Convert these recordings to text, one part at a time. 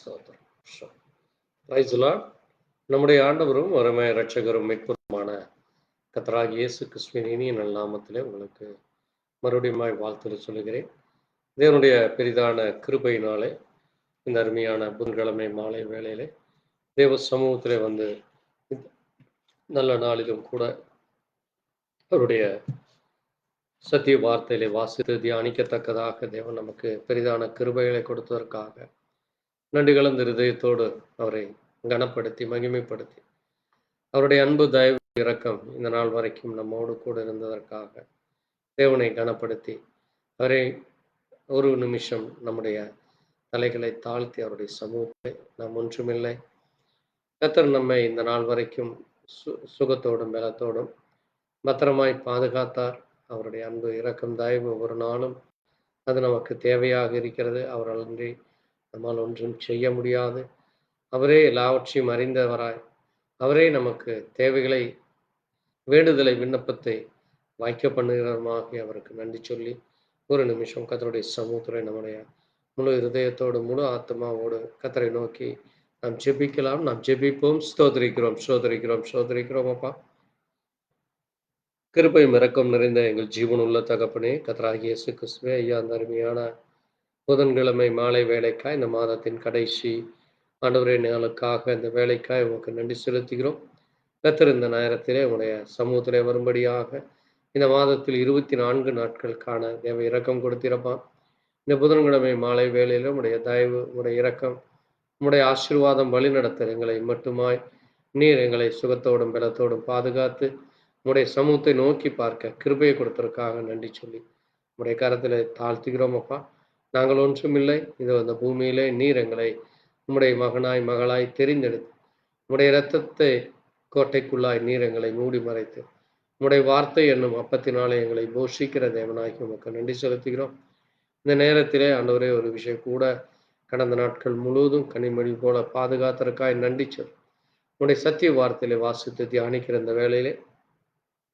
ஸ்தோத்திரம். Price the Lord. நம்முடைய ஆண்டவரும் அருமை இரட்சகரும் மீட்பருமான கர்த்தராகிய இயேசு கிறிஸ்துவின் இனிய நல்ல நாமத்திலே உங்களுக்கு மறுபடியும் வாழ்த்துக்களை சொல்லுகிறேன். தேவனுடைய பெரிதான கிருபையினாலே இந்த அருமையான புதன்கிழமை மாலை வேளையிலே தேவ சமூகத்திலே வந்து நல்ல நாளிலும் கூட அவருடைய சத்திய வார்த்தையிலே வாசித்து தியானிக்கத்தக்கதாக தேவன் நமக்கு பெரிதான கிருபைகளை கொடுத்ததற்காக நன்றி கலந்த இருதயத்தோடு அவரை கனப்படுத்தி மகிமைப்படுத்தி அவருடைய அன்பு தயவு இரக்கம் இந்த நாள் வரைக்கும் நம்மோடு கூட இருந்ததற்காக தேவனை கனப்படுத்தி அவரை ஒரு நிமிஷம் நம்முடைய தலைகளை தாழ்த்தி அவருடைய சமூகத்தை நாம் ஒன்றுமில்லை, கர்த்தர் நம்மை இந்த நாள் வரைக்கும் சுகத்தோடும் பலத்தோடும் பத்திரமாய் பாதுகாத்தார். அவருடைய அன்பு இரக்கம் தயவு ஒரு நாளும் அது நமக்கு தேவையாக இருக்கிறது. அவரால் அன்றி நம்மால் ஒன்றும் செய்ய முடியாது. அவரே எல்லாவற்றையும் அறிந்தவராய் அவரே நமக்கு தேவைகளை வேண்டுதலை விண்ணப்பத்தை வாய்க்க பண்ணுகிறவருமாகி அவருக்கு நன்றி சொல்லி ஒரு நிமிஷம் கர்த்தருடைய சமூகத்துறை நம்முடைய முழு இருதயத்தோடு முழு ஆத்மாவோடு கர்த்தரை நோக்கி நாம் ஜெபிக்கலாம். நாம் ஜெபிப்போம். ஸ்தோத்திரிக்கிறோம் அப்பா. கிருபையும் இரக்கம் நிறைந்த எங்கள் ஜீவன் உள்ள தகப்பனே, கர்த்தராகிய இயேசு கிறிஸ்துவே, ஐயா, அந்த அருமையான புதன்கிழமை மாலை வேலைக்காய் இந்த மாதத்தின் கடைசி ஆண்டவரே நாளுக்காக இந்த வேலைக்காய் உங்களுக்கு நன்றி செலுத்துகிறோம். கர்த்தர் இந்த நேரத்திலே உங்களுடைய சமூகத்திலே வரும்படியாக இந்த மாதத்தில் 24 நாட்களுக்கான தேவ இரக்கம் கொடுத்திருப்பான். இந்த புதன்கிழமை மாலை வேளையிலும் உடைய தயவு, உடைய இரக்கம், உடைய ஆசீர்வாதம் வழிநடத்த எங்களை மட்டுமாய் நீர் எங்களை சுகத்தோடும் பலத்தோடும் பாதுகாத்து உடைய சமூகத்தை நோக்கி பார்க்க கிருபையை கொடுத்ததற்காக நன்றி சொல்லி உடைய கரத்தில் தாழ்த்துகிறோம் அப்பா. நாங்கள் ஒன்றுமில்லை, இது அந்த பூமியிலே நீர் எங்களை உம்முடைய மகனாய் மகளாய் தெரிந்தெடுத்து உம்முடைய இரத்தத்தை கோட்டைக்குள்ளாய் நீர் எங்களை மூடி மறைத்து உம்முடைய வார்த்தை என்னும் அப்பத்தினாலே எங்களை போஷிக்கிற தேவனாகி உமக்கு நன்றி செலுத்துகிறோம். இந்த நேரத்திலே ஆண்டவரே ஒரு விஷயம் கூட கடந்த நாட்கள் முழுவதும் கனிமொழி போல பாதுகாத்தற்காய் நன்றி சொல். உம்முடைய சத்திய வார்த்தையிலே வாசித்து தியானிக்கிற இந்த வேளையிலே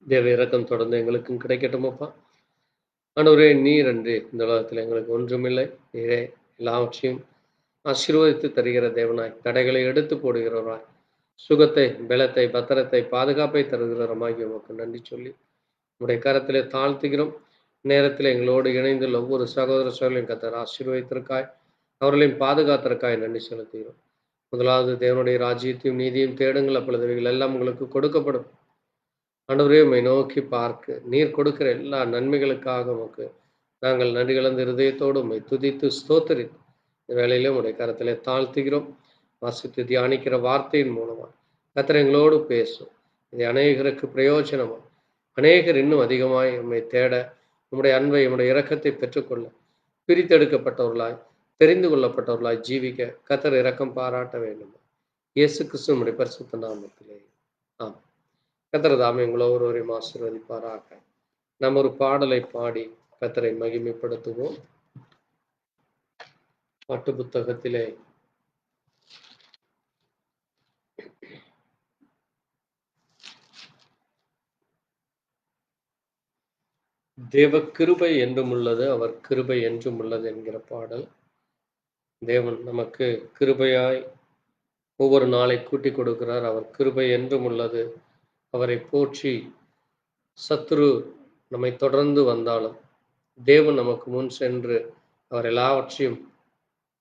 தேவ இரக்கம் தொடர்ந்து எங்களுக்கும் கிடைக்கட்டும் அப்பா. ஆண்டவரே, நீர் அன்றி இந்த உலகத்தில் எங்களுக்கு ஒன்றுமில்லை. நீரே எல்லாவற்றையும் ஆசீர்வதித்து தருகிற தேவனாய், தடைகளை எடுத்து போடுகிறவராய், சுகத்தை பலத்தை பத்திரத்தை பாதுகாப்பை தருகிறவரமாகி உமக்கு நன்றி சொல்லி உடைய கரத்திலே தாழ்த்துகிறோம். நேரத்தில் எங்களோடு இணைந்துள்ள ஒவ்வொரு சகோதர சகோதரின் கர்த்தர் ஆசீர்வதித்திருக்காய், அவர்களையும் பாதுகாத்திருக்காய் நன்றி செலுத்துகிறோம். முதலாவது தேவனுடைய ராஜ்யத்தையும் நீதியும் தேடுங்கள், அப்பொழுது இவைகள் எல்லாம் உங்களுக்கு கொடுக்கப்படும். ஆண்டவரே, உம்மை நோக்கி பார்க்க நீர் கொடுக்கிற எல்லா நன்மைகளுக்காக உமக்கு நாங்கள் நன்றி கலந்த இருதயத்தோடு உம்மை துதித்து ஸ்தோத்தரித்து இந்த வேளையிலே உடைய கரத்திலே தாழ்த்துகிறோம். வாசித்து தியானிக்கிற வார்த்தையின் மூலமாக கர்த்தர் எங்களோடு பேசும். இது அநேகருக்கு பிரயோஜனமா, அநேகர் இன்னும் அதிகமாய் உம்மை தேட உம்முடைய அன்பை உம்முடைய இரக்கத்தை பெற்றுக்கொள்ள பிரித்தெடுக்கப்பட்டவர்களாய் தெரிந்து கொள்ளப்பட்டவர்களாய் ஜீவிக்க கர்த்தர் இரக்கம் பாராட்ட வேண்டும். இயேசு கிறிஸ்து உம்முடைய பரிசுத்த நாமத்திலே ஆம். கர்த்தர் தாமே எங்களை ஒருவரையும் ஆசீர்வதிப்பாராக. நம்ம ஒரு பாடலை பாடி கர்த்தரை மகிமைப்படுத்துவோம். பாட்டு புத்தகத்திலே தேவ கிருபை என்றும் உள்ளது, அவர் கிருபை என்றும் உள்ளது என்கிற பாடல். தேவன் நமக்கு கிருபையாய் ஒவ்வொரு நாளை கூட்டி கொடுக்கிறார். அவர் கிருபை என்றும் உள்ளது. அவரை போற்றி சத்துரு நம்மை தொடர்ந்து வந்தாலும் தேவன் நமக்கு முன் சென்று அவர் எல்லாவற்றையும்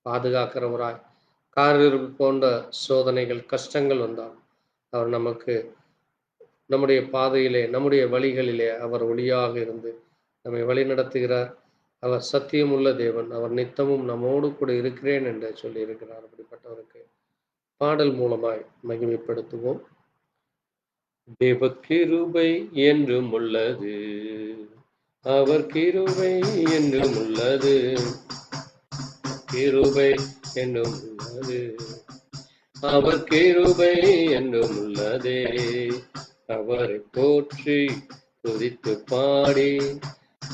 பாதுகாக்கிறவராய், காரிருள் போன்ற சோதனைகள் கஷ்டங்கள் வந்தால் அவர் நமக்கு நம்முடைய பாதையிலே நம்முடைய வழிகளிலே அவர் ஒளியாக இருந்து நம்மை வழி நடத்துகிறார். அவர் சத்தியம் உள்ள தேவன், அவர் நித்தமும் நம்மோடு கூட இருக்கிறேன் என்று சொல்லி இருக்கிறார். அப்படிப்பட்டவருக்கு பாடல் மூலமாய் மகிமைப்படுத்துவோம். தேவ கிருபை என்றும் உள்ளது, அவர் கிருபை என்றும் உள்ளது, கிருபை என்றும் உள்ளது, அவர் கிருபை என்றும் உள்ளதே. அவரை போற்றி துதித்து பாடி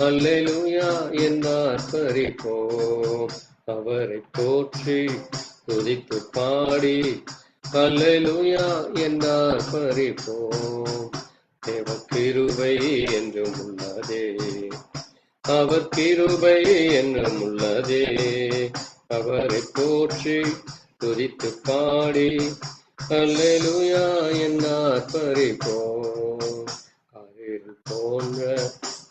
அல்லேலூயா என்றார் பரிபோம். அவரை போற்றி துதித்து பாடி அல்லேலூயா என்றார் பரிபோம். தேவ கிருபை என்றும் உள்ளதே, அவர் கிருபை என்றும் உள்ளதே. அவரை போற்றி துதித்து பாடி அல்லேலூயா என் ஆர்ப்பரிப்போம். காரில் போன்ற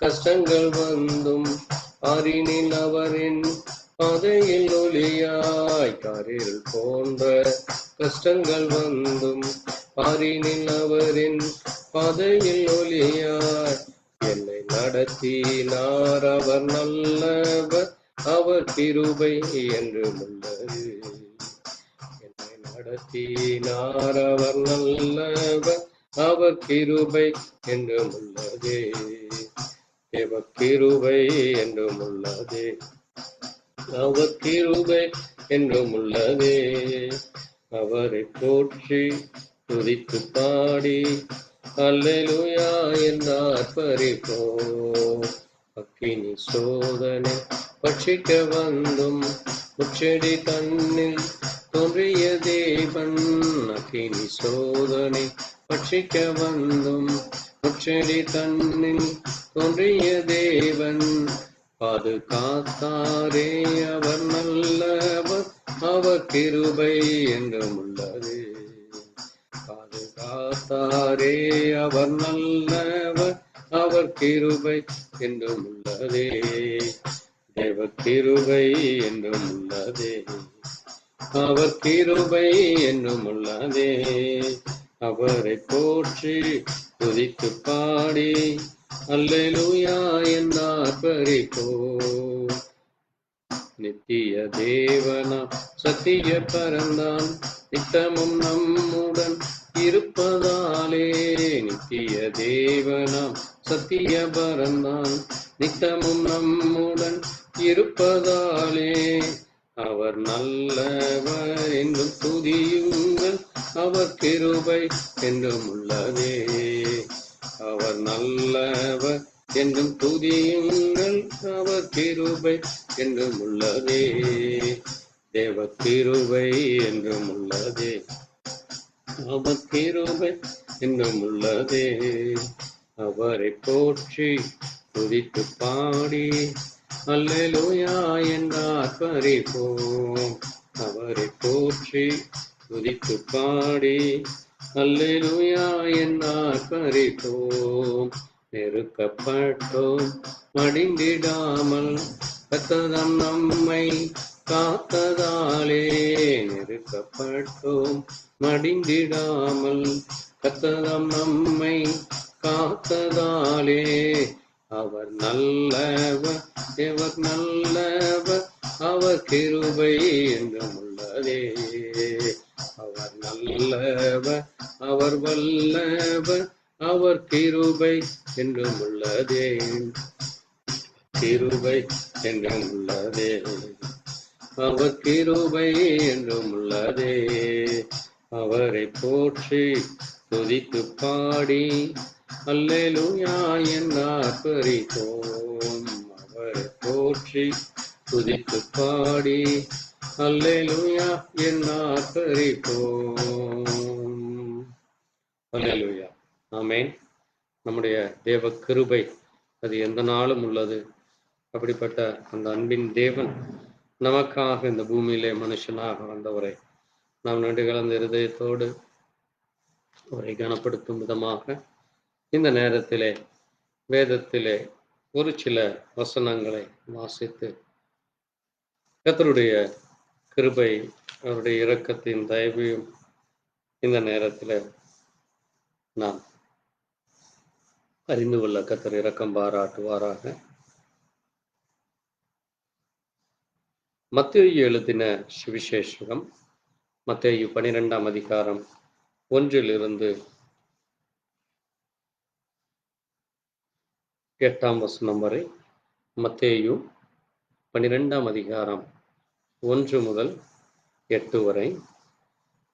கஷ்டங்கள் வந்தும் ஆறினில் அவரின் பாதையில் ஒளியாய். காரில் போன்ற கஷ்டங்கள் வந்தும் பாரினில் அவரின் பாதையில் ஒளியாய். என்னை நடத்தினார் அவர் நல்லவர், அவர் கிருபை என்றும் உள்ளது. என்னை நடத்தினார் அவர் நல்லவர், அவர் கிருபை என்றும் உள்ளதே. தேவ கிருபை என்றும் உள்ளதே, அவர் கிருபை என்றும் உள்ளதே. அவரை போற்றி துதித்து பாடி அல்லேலூயா என்று ஆர்ப்பரிப்போம். அக்கினி சோதனை பட்சிக்க வந்தும் முச்செடி தன்னில் தோன்றிய தேவன். அக்கினி சோதனை பட்சிக்க வந்தும் முச்செடி தன்னில் தோன்றிய தேவன். பாதுகாத்தாரே அவர் நல்லவர், அவர் கிருபை என்றும் உள்ளது. பாதுகாத்தாரே அவர் நல்லவர், அவர் கிருபை என்றும் உள்ளதே. தேவ கிருபை என்றும் உள்ளதே, அவர் கிருபை என்றும் உள்ளதே. அவரை போற்றி துதித்து பாடி அல்லேலூயா என்று ஆர்ப்பரிப்போம். நித்திய தேவனாம் சத்திய பரந்தான் நித்தமும் நம்முடன் இருப்பதாலே. நித்திய தேவனாம் சத்திய பரந்தான் நித்தமும் நம்முடன் இருப்பதாலே. அவர் நல்லவர் என்றும் துதியுங்கள், அவர் கிருபை என்றும் உள்ளதே. அவர் நல்லவர் என்றும் துதியுங்கள், அவர் கிருபை என்றும் உள்ளதே. தேவ கிருபை என்றும் உள்ளதே, அவர் கிருபை என்றும் உள்ளதே. அவரை போற்றி துதித்து பாடி அல்லேலூயா என்று ஆர்ப்பரிப்போம். அவரை போற்றி துதித்து பாடி அல்லேலூயா என்று ஆர்ப்பரிப்போம். நெருக்கப்பட்டோம் மடிந்திடாமல் கர்த்தர் நம்மை காத்ததாலே. நெருக்கப்பட்டோம் மடிந்திடாமல் கர்த்தர் நம்மை காத்ததாலே. அவர் நல்லவர், அவர் நல்லவர், அவர் கிருபை என்றும் உள்ளதே. அவர் நல்லவர், அவர் வல்லவர், அவர் கிருபை என்றும் உள்ளதே. கிருபை என்றும் உள்ளதே, அவர் கிருபை என்றும் உள்ளதே. அவரை போற்றி துதித்து பாடி அல்லேலூயா என்று ஆர்ப்பரிப்போம். அவரை போற்றி துதித்து பாடி அல்லேலூயா என்று ஆர்ப்பரிப்போம். அல்லேலூயா. ஆமென். நம்முடைய தேவ கிருபை அது எந்த நாளும் உள்ளது. அப்படிப்பட்ட அந்த அன்பின் தேவன் நமக்காக இந்த பூமியிலே மனுஷனாக வந்தவரை நாம் நன்றி கலந்த இருதயத்தோடு அவரை கனப்படுத்தும் விதமாக இந்த நேரத்திலே வேதத்திலே ஒரு சில வசனங்களை வாசித்து கர்த்தருடைய கிருபை, அவருடைய இரக்கத்தின் தயவையும் இந்த நேரத்தில் நாம் அறிந்து கொள்ள கர்த்தர் இரக்கம் பாராட்டுவாராக. மத்தேயு எழுதின சுவிசேஷகம், மத்தேயு 12ஆம் அதிகாரம் 1 8 வரை. மத்தேயு 12ஆம் அதிகாரம் 1 முதல் 8 வரை.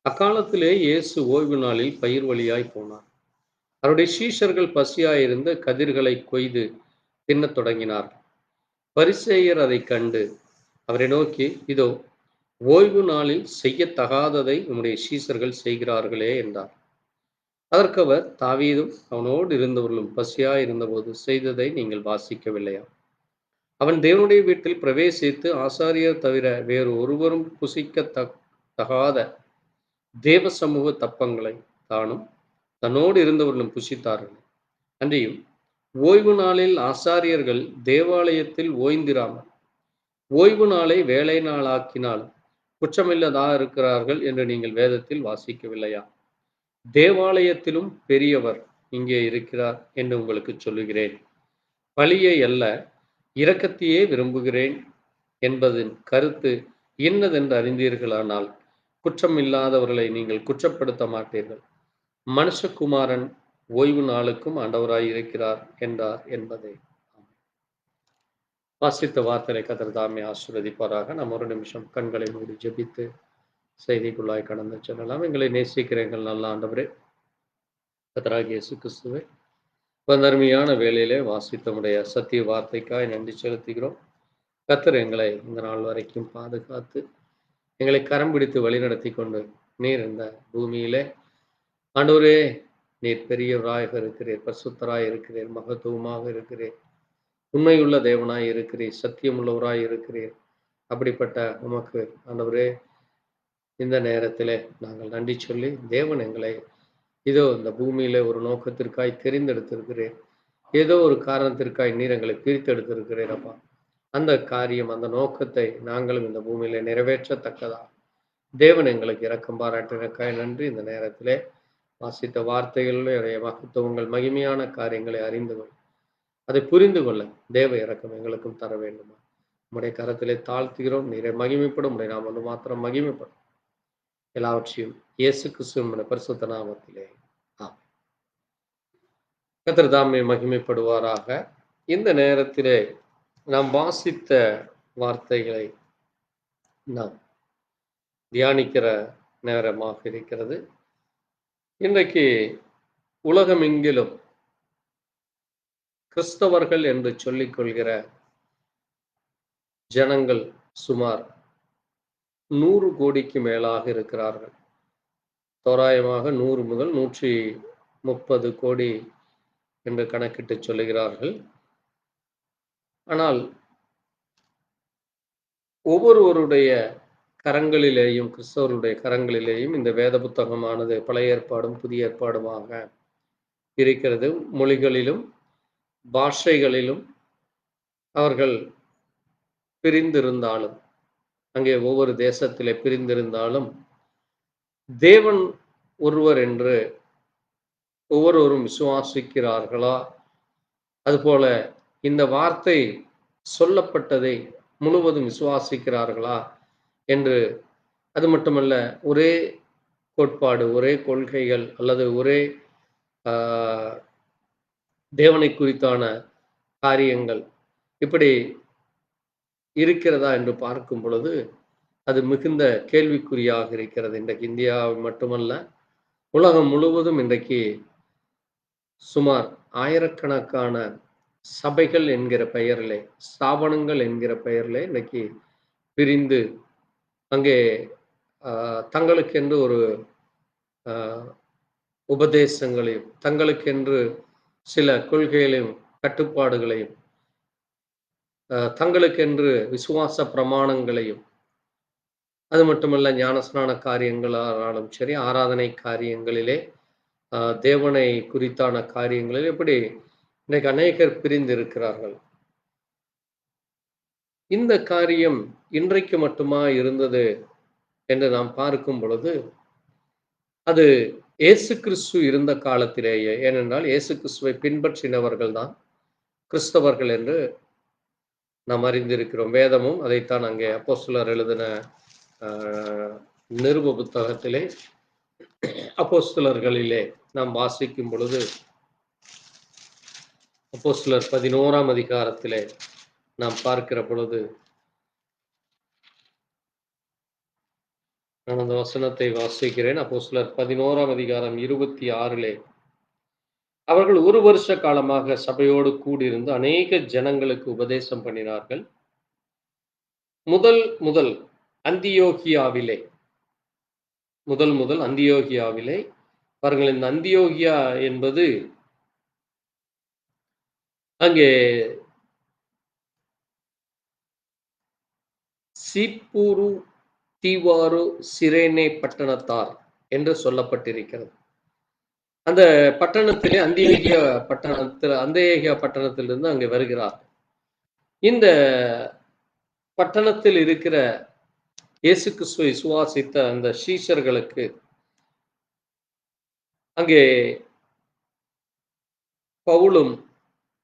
அக்காலத்திலே இயேசு ஓய்வு நாளில் பயிர் வழியாய் போனார். அவருடைய சீஷர்கள் பசியாயிருந்த கதிர்களை கொய்து தின்னத் தொடங்கினார். பரிசேயர் அதை கண்டு அவரை நோக்கி, இதோ ஓய்வு நாளில் செய்யத்தகாததை உம்முடைய சீஷர்கள் செய்கிறார்களே என்றார். அதற்கு அவர், தாவீதும் அவனோடு இருந்தவர்களும் பசியாயிருந்தபோது செய்ததை நீங்கள் வாசிக்கவில்லையா? அவன் தேவனுடைய வீட்டில் பிரவேசித்து ஆசாரியர் தவிர வேறு ஒருவரும் புசிக்க தகாத தேவ சமூக தப்பங்களை தானும் தன்னோடு இருந்தவர்களும் புசித்தார்கள். அன்றியும் ஓய்வு நாளில் ஆசாரியர்கள் தேவாலயத்தில் ஓய்ந்திராமல் ஓய்வு நாளை வேலை நாளாக்கினால் குற்றமில்லதா இருக்கிறார்கள் என்று நீங்கள் வேதத்தில் வாசிக்கவில்லையா? தேவாலயத்திலும் பெரியவர் இங்கே இருக்கிறார் என்று உங்களுக்கு சொல்லுகிறேன். பழியை அல்ல, இரக்கத்தையே விரும்புகிறேன் என்பதின் கருத்து இன்னதென்று அறிந்தீர்களானால் குற்றமில்லாதவர்களை நீங்கள் குற்றப்படுத்த மாட்டீர்கள். மனுஷகுமாரன் ஓய்வு நாளுக்கும் ஆண்டவராய் இருக்கிறார் என்றார் என்பதே. வாசித்த வார்த்தையை கர்த்தர் தாமே ஆசீர்வதிப்பாராக. நாம் ஒரு நிமிஷம் கண்களை மூடி ஜெபித்து செய்திக்குள்ளாய் கடந்து செல்லலாம். எங்களை நேசிக்கிற எங்கள் நல்ல ஆண்டவரே, கர்த்தராகிய இயேசு கிறிஸ்துவே, அருமையான வேளையிலே வாசித்தமுடைய சத்திய வார்த்தைக்காய் நன்றி செலுத்துகிறோம். கர்த்தர் எங்களை இந்த நாள் வரைக்கும் பாதுகாத்து எங்களை கரம் பிடித்து வழிநடத்தி கொண்டு நீர் இந்த பூமியிலே ஆண்டவரே, நீர் பெரியவராக இருக்கிறீர், பரிசுத்தராய் இருக்கிறீர், மகத்துவமாக இருக்கிறீர், உண்மையுள்ள தேவனாய் இருக்கிறீர், சத்தியமுள்ளவராய் இருக்கிறீர். அப்படிப்பட்ட உமக்கு ஆண்டவரே, இந்த நேரத்திலே நாங்கள் நன்றி சொல்லி, தேவன் எங்களை இதோ இந்த பூமியிலே ஒரு நோக்கத்திற்காய் தெரிந்தெடுத்திருக்கிறேன். ஏதோ ஒரு காரணத்திற்காய் நீர் எங்களை பிரித்தெடுத்திருக்கிறேன் அப்பா. அந்த காரியம், அந்த நோக்கத்தை நாங்களும் இந்த பூமியிலே நிறைவேற்றத்தக்கதா தேவன் எங்களுக்கு இரக்கம் பாராட்டினக்காய் நன்றி. இந்த நேரத்திலே வாசித்த வார்த்தைகளுடைய மகத்துவங்கள், மகிமையான காரியங்களை அறிந்து கொள்ள, அதை புரிந்து கொள்ள தேவ இரக்கம் எங்களுக்கும் தர வேண்டுமா? உம்முடைய கரத்திலே தாழ்த்துகிறோம். நீரை மகிமைப்படும், உடைய நாம் ஒன்று மாத்திரம் மகிமைப்படும். எல்லாவற்றையும் இயேசு கிறிஸ்துவின் பரிசுத்த நாமத்திலே ஆமென். கர்த்தர் தாமே மகிமைப்படுவாராக. இந்த நேரத்திலே நாம் வாசித்த வார்த்தைகளை நாம் தியானிக்கிற நேரமாக இருக்கிறது. இன்றைக்கு உலகமெங்கிலும் கிறிஸ்தவர்கள் என்று சொல்லிக் கொள்கிற ஜனங்கள் சுமார் 100 கோடிக்கு மேலாக இருக்கிறார்கள். தோராயமாக 100 முதல் 130 கோடி என்று கணக்கிட்டு சொல்லுகிறார்கள். ஆனால் ஒவ்வொருவருடைய கரங்களிலேயும், கிறிஸ்தவருடைய கரங்களிலேயும் இந்த வேத புத்தகமானது பழைய ஏற்பாடும் புதிய ஏற்பாடுமாக இருக்கிறது. மொழிகளிலும் பாஷைகளிலும் அவர்கள் பிரிந்திருந்தாலும், அங்கே ஒவ்வொரு தேசத்திலே பிரிந்திருந்தாலும், தேவன் ஒருவர் என்று ஒவ்வொருவரும் விசுவாசிக்கிறார்களா? அதுபோல இந்த வார்த்தை சொல்லப்பட்டதை முழுவதும் விசுவாசிக்கிறார்களா என்று, அது மட்டுமல்ல, ஒரே கோட்பாடு, ஒரே கொள்கைகள் அல்லது ஒரே தேவனை குறித்தான காரியங்கள் இப்படி இருக்கிறதா என்று பார்க்கும் பொழுது அது மிகுந்த கேள்விக்குறியாக இருக்கிறது. இன்றைக்கு இந்தியாவை மட்டுமல்ல, உலகம் முழுவதும் இன்றைக்கு சுமார் ஆயிரக்கணக்கான சபைகள் என்கிற பெயரிலே, ஸ்தாபனங்கள் என்கிற பெயரிலே இன்னைக்கு பிரிந்து அங்கே தங்களுக்கென்று ஒரு உபதேசங்களையும், தங்களுக்கென்று சில கொள்கைகளையும் கட்டுப்பாடுகளையும், தங்களுக்கென்று விசுவாச பிரமாணங்களையும், அது மட்டுமல்ல, ஞானஸ்நான காரியங்களானாலும் சரி, ஆராதனை காரியங்களிலே, தேவனை குறித்தான காரியங்களில் இப்படி இன்றைக்கு அநேகர் பிரிந்திருக்கிறார்கள். இந்த காரியம் இன்றைக்கு மட்டுமா இருந்தது என்று நாம் பார்க்கும் பொழுது, அது இயேசு கிறிஸ்து இருந்த காலத்திலேயே. ஏனென்றால் இயேசு கிறிஸ்துவை பின்பற்றினவர்கள் தான் கிறிஸ்தவர்கள் என்று நாம் அறிந்திருக்கிறோம். வேதமும் அதைத்தான் அங்கே அப்போஸ்தலர் எழுதின நிருப புத்தகத்திலே, அப்போஸ்தலர்களிலே நாம் வாசிக்கும் பொழுது, அப்போஸ்தலர் 11ஆம் அதிகாரத்திலே நாம் பார்க்கிற பொழுது, நான் அந்த வசனத்தை வாசிக்கிறேன். அப்போஸ்தலர் 11ஆம் அதிகாரம் 26லே, அவர்கள் 1 வருஷ காலமாக சபையோடு கூடியிருந்து அநேக ஜனங்களுக்கு உபதேசம் பண்ணினார்கள். முதல் அந்தியோகியாவிலே பாருங்கள், இந்த அந்தியோகியா என்பது அங்கே சீப்புரு தீவாரு சிரேனே பட்டணத்தார் என்று சொல்லப்பட்டிருக்கிறது. அந்த பட்டணத்திலே அந்தியோகியா பட்டணத்திலிருந்து அங்கே வருகிறார். இந்த பட்டணத்தில் இருக்கிற இயேசு கிறிஸ்துவை விசுவாசித்த அந்த சீஷர்களுக்கு அங்கே பவுலும்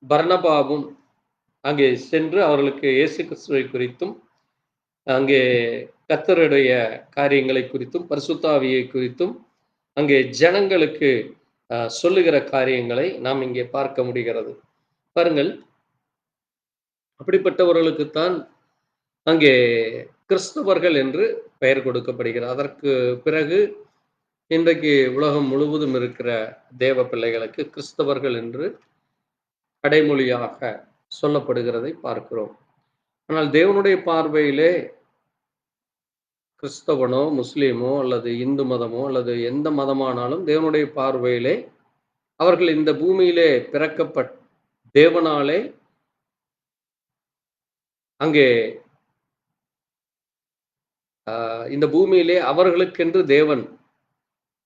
பர்னபாவும் அங்கே சென்று அவர்களுக்கு இயேசு கிறிஸ்துவை குறித்தும் அங்கே கர்த்தருடைய காரியங்களை குறித்தும் பரிசுத்த ஆவியை குறித்தும் அங்கே ஜனங்களுக்கு சொல்லுகிற காரியங்களை நாம் இங்கே பார்க்க முடிகிறது. பாருங்கள், அப்படிப்பட்டவர்களுக்குத்தான் அங்கே கிறிஸ்தவர்கள் என்று பெயர் கொடுக்கப்படுகிறது. அதற்கு பிறகு இன்றைக்கு உலகம் முழுவதும் இருக்கிற தேவ பிள்ளைகளுக்கு கிறிஸ்தவர்கள் என்று அடைமொழியாக சொல்லப்படுகிறதை பார்க்கிறோம். ஆனால் தேவனுடைய பார்வையிலே கிறிஸ்தவனோ முஸ்லீமோ அல்லது இந்து மதமோ அல்லது எந்த மதமானாலும் தேவனுடைய பார்வையிலே அவர்கள் இந்த பூமியிலே பிறக்கப்பட்ட தேவனாலே அங்கே இந்த பூமியிலே அவர்களுக்கென்று தேவன்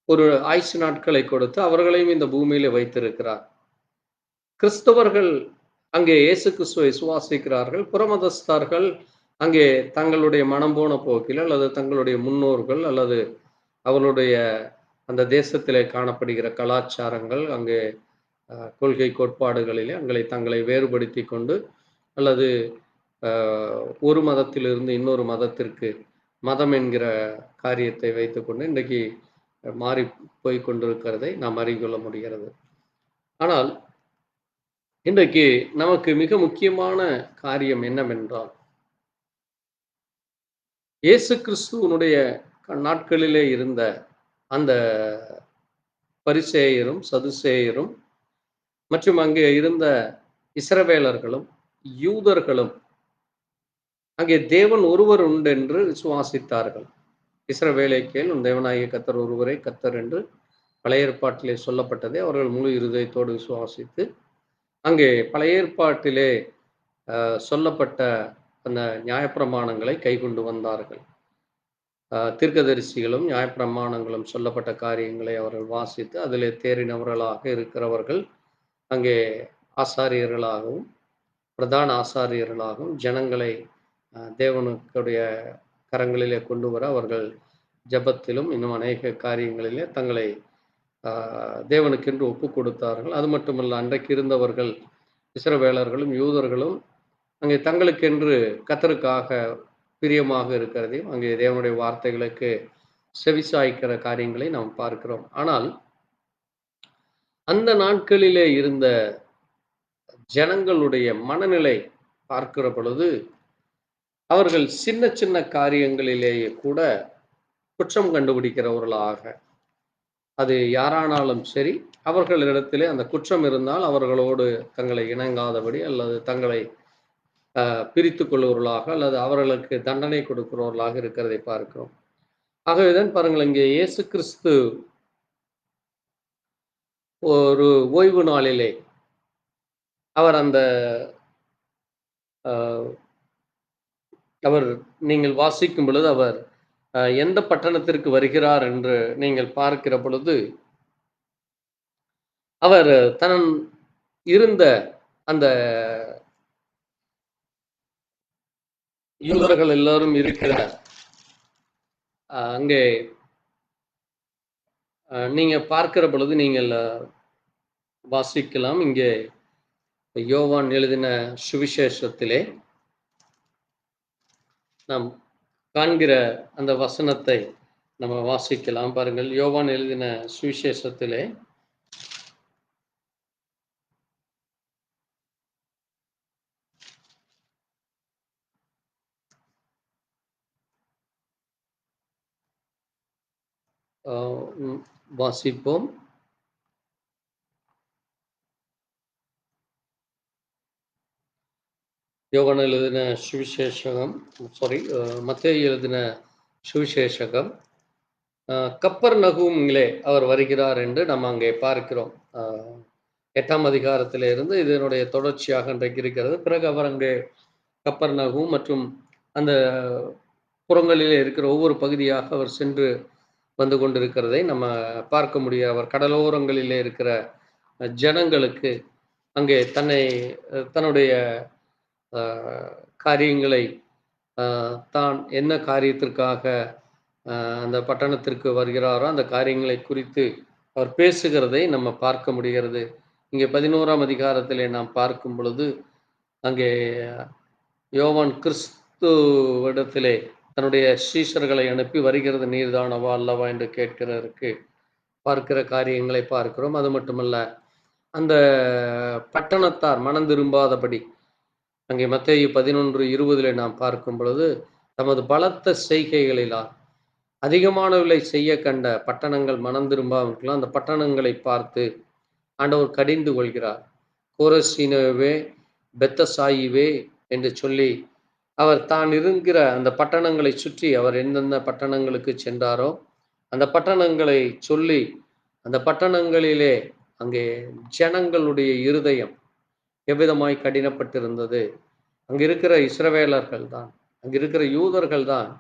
ஒரு ஆயுசு நாட்களை கொடுத்து அவர்களையும் இந்த பூமியிலே வைத்திருக்கிறார். கிறிஸ்தவர்கள் அங்கே இயேசு கிறிஸ்துவை விசுவாசிக்கிறார்கள். புறமதஸ்தர்கள் அங்கே தங்களுடைய மனம் போன போக்கில் அல்லது தங்களுடைய முன்னோர்கள் அல்லது அவர்களுடைய அந்த தேசத்திலே காணப்படுகிற கலாச்சாரங்கள் அங்கே கொள்கை கோட்பாடுகளிலே தங்களை வேறுபடுத்தி கொண்டு அல்லது ஒரு மதத்திலிருந்து இன்னொரு மதத்திற்கு மதம் என்கிற காரியத்தை வைத்துக்கொண்டு இன்றைக்கு மாறி போய் கொண்டிருக்கிறதை நாம் அறிந்துகொள்ள முடிகிறது. ஆனால் இன்றைக்கு நமக்கு மிக முக்கியமான காரியம் என்னவென்றால், இயேசு கிறிஸ்துவனுடைய நாட்களிலே இருந்த அந்த பரிசேயரும் சதுசேயரும் மற்றும் அங்கே இருந்த இஸ்ரவேலர்களும் யூதர்களும் அங்கே தேவன் ஒருவர் உண்டு என்று விசுவாசித்தார்கள். இஸ்ரவேலை கேள், உன் தேவனாகிய கர்த்தர் ஒருவரே கர்த்தர் என்று பழைய ஏற்பாட்டிலே சொல்லப்பட்டதை அவர்கள் முழு இருதயத்தோடு விசுவாசித்து அங்கே பழைய ஏற்பாட்டிலே சொல்லப்பட்ட அந்த நியாயப்பிரமாணங்களை கைக்கொண்டு வந்தார்கள். தீர்க்கதரிசிகளும் நியாயப்பிரமாணங்களும் சொல்லப்பட்ட காரியங்களை அவர்கள் வாசித்து அதிலே தேறினவர்களாக இருக்கிறவர்கள் அங்கே ஆசாரியர்களாகவும் பிரதான ஆசாரியர்களாகவும் ஜனங்களை தேவனுடைய கரங்களிலே கொண்டு வர அவர்கள் ஜபத்திலும் இன்னும் அநேக காரியங்களிலே தங்களை தேவனுக்கென்று ஒப்பு கொடுத்தார்கள். அது மட்டுமல்ல, அன்றைக்கு இருந்தவர்கள் இஸ்ரவேலர்களும் யூதர்களும் அங்கே தங்களுக்கென்று கர்த்தருக்காக பிரியமாக இருக்கிறதையும் அங்கே தேவனுடைய வார்த்தைகளுக்கு செவிசாய்க்கிற காரியங்களை நாம் பார்க்கிறோம். ஆனால் அந்த நாட்களிலே இருந்த ஜனங்களுடைய மனநிலை பார்க்கிற பொழுது அவர்கள் சின்ன சின்ன காரியங்களிலேயே கூட குற்றம் கண்டுபிடிக்கிறவர்களாக, அது யாரானாலும் சரி, அவர்களிடத்திலே அந்த குற்றம் இருந்தால் அவர்களோடு தங்களை இணங்காதபடி அல்லது தங்களை பிரித்து கொள்ளுவர்களாக அல்லது அவர்களுக்கு தண்டனை கொடுக்கிறவர்களாக இருக்கிறதை பார்க்கிறோம். ஆகவேதான் பாருங்கள், இங்கே இயேசு கிறிஸ்து ஒரு ஓய்வு நாளிலே அவர் அவர் நீங்கள் வாசிக்கும் பொழுது அவர் எந்த பட்டணத்திற்கு வருகிறார் என்று நீங்கள் பார்க்கிற பொழுது அவர் தன் இருந்த அந்த யூதர்கள் எல்லாரும் இருக்கிற அங்கே நீங்க பார்க்கிற பொழுது நீங்கள் வாசிக்கலாம். இங்கே யோவான் எழுதின சுவிசேஷத்திலே நாம் காண்கிற அந்த வசனத்தை நம்ம வாசிக்கலாம். பாருங்கள், யோவான் எழுதின சுவிசேஷத்திலே வாசிப்போம். யோவான் எழுதின சுவிசேஷகம், மத்தேயு எழுதின சுவிசேஷகம், கப்பர்நகூமிலே அவர் வருகிறார் என்று நம்ம அங்கே பார்க்கிறோம். 8ஆம் அதிகாரத்திலே இருந்து இதனுடைய தொடர்ச்சியாக இன்றைக்கு இருக்கிறது. பிறகு அவர் அங்கே கப்பர்நகூம் மற்றும் அந்த புறங்களிலே இருக்கிற ஒவ்வொரு பகுதியாக அவர் சென்று வந்து கொண்டிருக்கிறதை நம்ம பார்க்க முடியும். அவர் கடலோரங்களிலே இருக்கிற ஜனங்களுக்கு அங்கே தன்னுடைய அ காரியங்களை தான் என்ன காரியத்திற்காக அ அந்த பட்டணத்திற்கு வருகிறாரோ, அந்த காரியங்களை குறித்து அவர் பேசுகிறதை நம்ம பார்க்க முடிகிறது. இங்கே 11ஆம் அதிகாரத்திலே நாம் பார்க்கும் பொழுது, அங்கே யோவான் கிறிஸ்துவிடத்திலே தன்னுடைய சீஷர்களை அனுப்பி, "வருகிறது நீர்தானவா அல்லவா?" என்று கேட்கிறதற்கு பார்க்கிற காரியங்களை பார்க்கிறோம். அது மட்டுமல்ல, அந்த பட்டணத்தார் மனம் திரும்பாதபடி, அங்கே மத்தேயு 11:20 நாம் பார்க்கும் பொழுது, தமது பலத்த செய்கைகளினால் அதிகமானவர்களை செய்ய கண்ட பட்டணங்கள் மனம் திரும்பாமல் இருக்கலாம். அந்த பட்டணங்களை பார்த்து ஆண்டவர் கடிந்து கொள்கிறார். கோரசீனோவே, பெத்தசாயிவே என்று சொல்லி, அவர் தான் இருக்கிற அந்த பட்டணங்களை சுற்றி அவர் எந்தெந்த பட்டணங்களுக்கு சென்றாரோ, அந்த பட்டணங்களை சொல்லி, அந்த பட்டணங்களிலே அங்கே ஜனங்களுடைய இருதயம் எவ்விதமாய் கடினப்பட்டிருந்தது. அங்க இருக்கிற இஸ்ரவேலர்கள் தான், அங்க இருக்கிற யூதர்கள் தான்,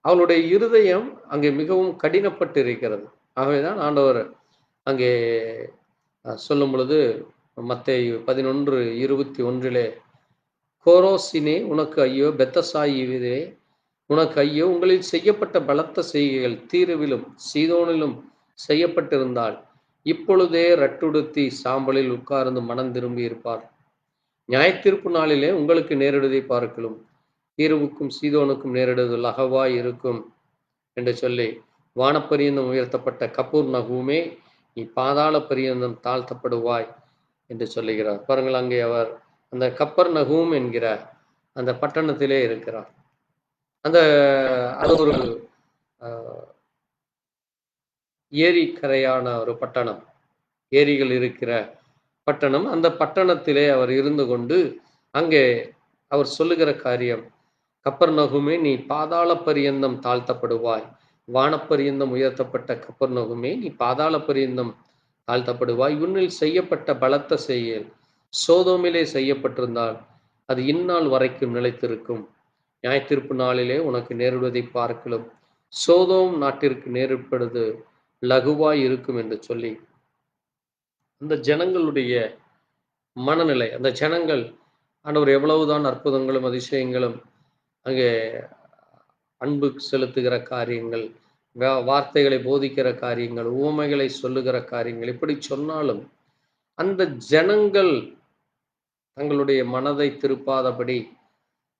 அவளுடைய இருதயம் அங்கே மிகவும் கடினப்பட்டு இருக்கிறது. ஆகவேதான் ஆண்டவர் அங்கே சொல்லும் பொழுது மத்தேயு 11:21 கோரோசினே உனக்கு ஐயோ, பெத்தசாயிதே உனக்கு ஐயோ, உங்களில் செய்யப்பட்ட பலத்த செய்கைகள் தீருவிலும் சீதோனிலும் செய்யப்பட்டிருந்தால் இப்பொழுதே ரட்டுடுத்தி சாம்பலில் உட்கார்ந்து மனம் திரும்பி இருப்பார். நியாயத்தீர்ப்பு நாளிலே உங்களுக்கு நேரிடுவதை பார்க்கலும் தீருவுக்கும் சீதோனுக்கும் நேரிடுவது லகவாய் இருக்கும் என்று சொல்லி, வானப்பரியந்தம் உயர்த்தப்பட்ட கப்பூர் நகுமே, நீ பாதாள பரியந்தம் தாழ்த்தப்படுவாய் என்று சொல்லுகிறார். பாருங்கள், அங்கே அவர் அந்த கப்பர் நகூம் என்கிற அந்த பட்டணத்திலே இருக்கிறார். அந்த அது ஒரு ஏரிக்கரையான ஒரு பட்டணம், ஏரிகள் இருக்கிற பட்டணம். அந்த பட்டணத்திலே அவர் இருந்து கொண்டு அங்கே அவர் சொல்லுகிற காரியம், கப்பர் நகுமே நீ பாதாள பரியந்தம் தாழ்த்தப்படுவாய், வானப்பரியந்தம் உயர்த்தப்பட்ட கப்பர் நகுமே நீ பாதாள பரியந்தம் தாழ்த்தப்படுவாய். உன்னில் செய்யப்பட்ட பலத்த செயல் சோதோமிலே செய்யப்பட்டிருந்தால் அது இந்நாள் வரைக்கும் நிலைத்திருக்கும். நியாயத்தீர்ப்பு நாளிலே உனக்கு நேரிடுவதை பார்க்கலும் சோதோம் நாட்டிற்கு நேரிடுவது லகுவாய் இருக்கும் என்று சொல்லி, அந்த ஜனங்களுடைய மனநிலை, அந்த ஜனங்கள் ஆண்டவர் எவ்வளவுதான் அற்புதங்களும் அதிசயங்களும் அங்கே அன்பு செலுத்துகிற காரியங்கள், வார்த்தைகளை போதிக்கிற காரியங்கள், உவமைகளை சொல்லுகிற காரியங்கள் இப்படி சொன்னாலும் அந்த ஜனங்கள் தங்களுடைய மனதை திருப்பாதபடி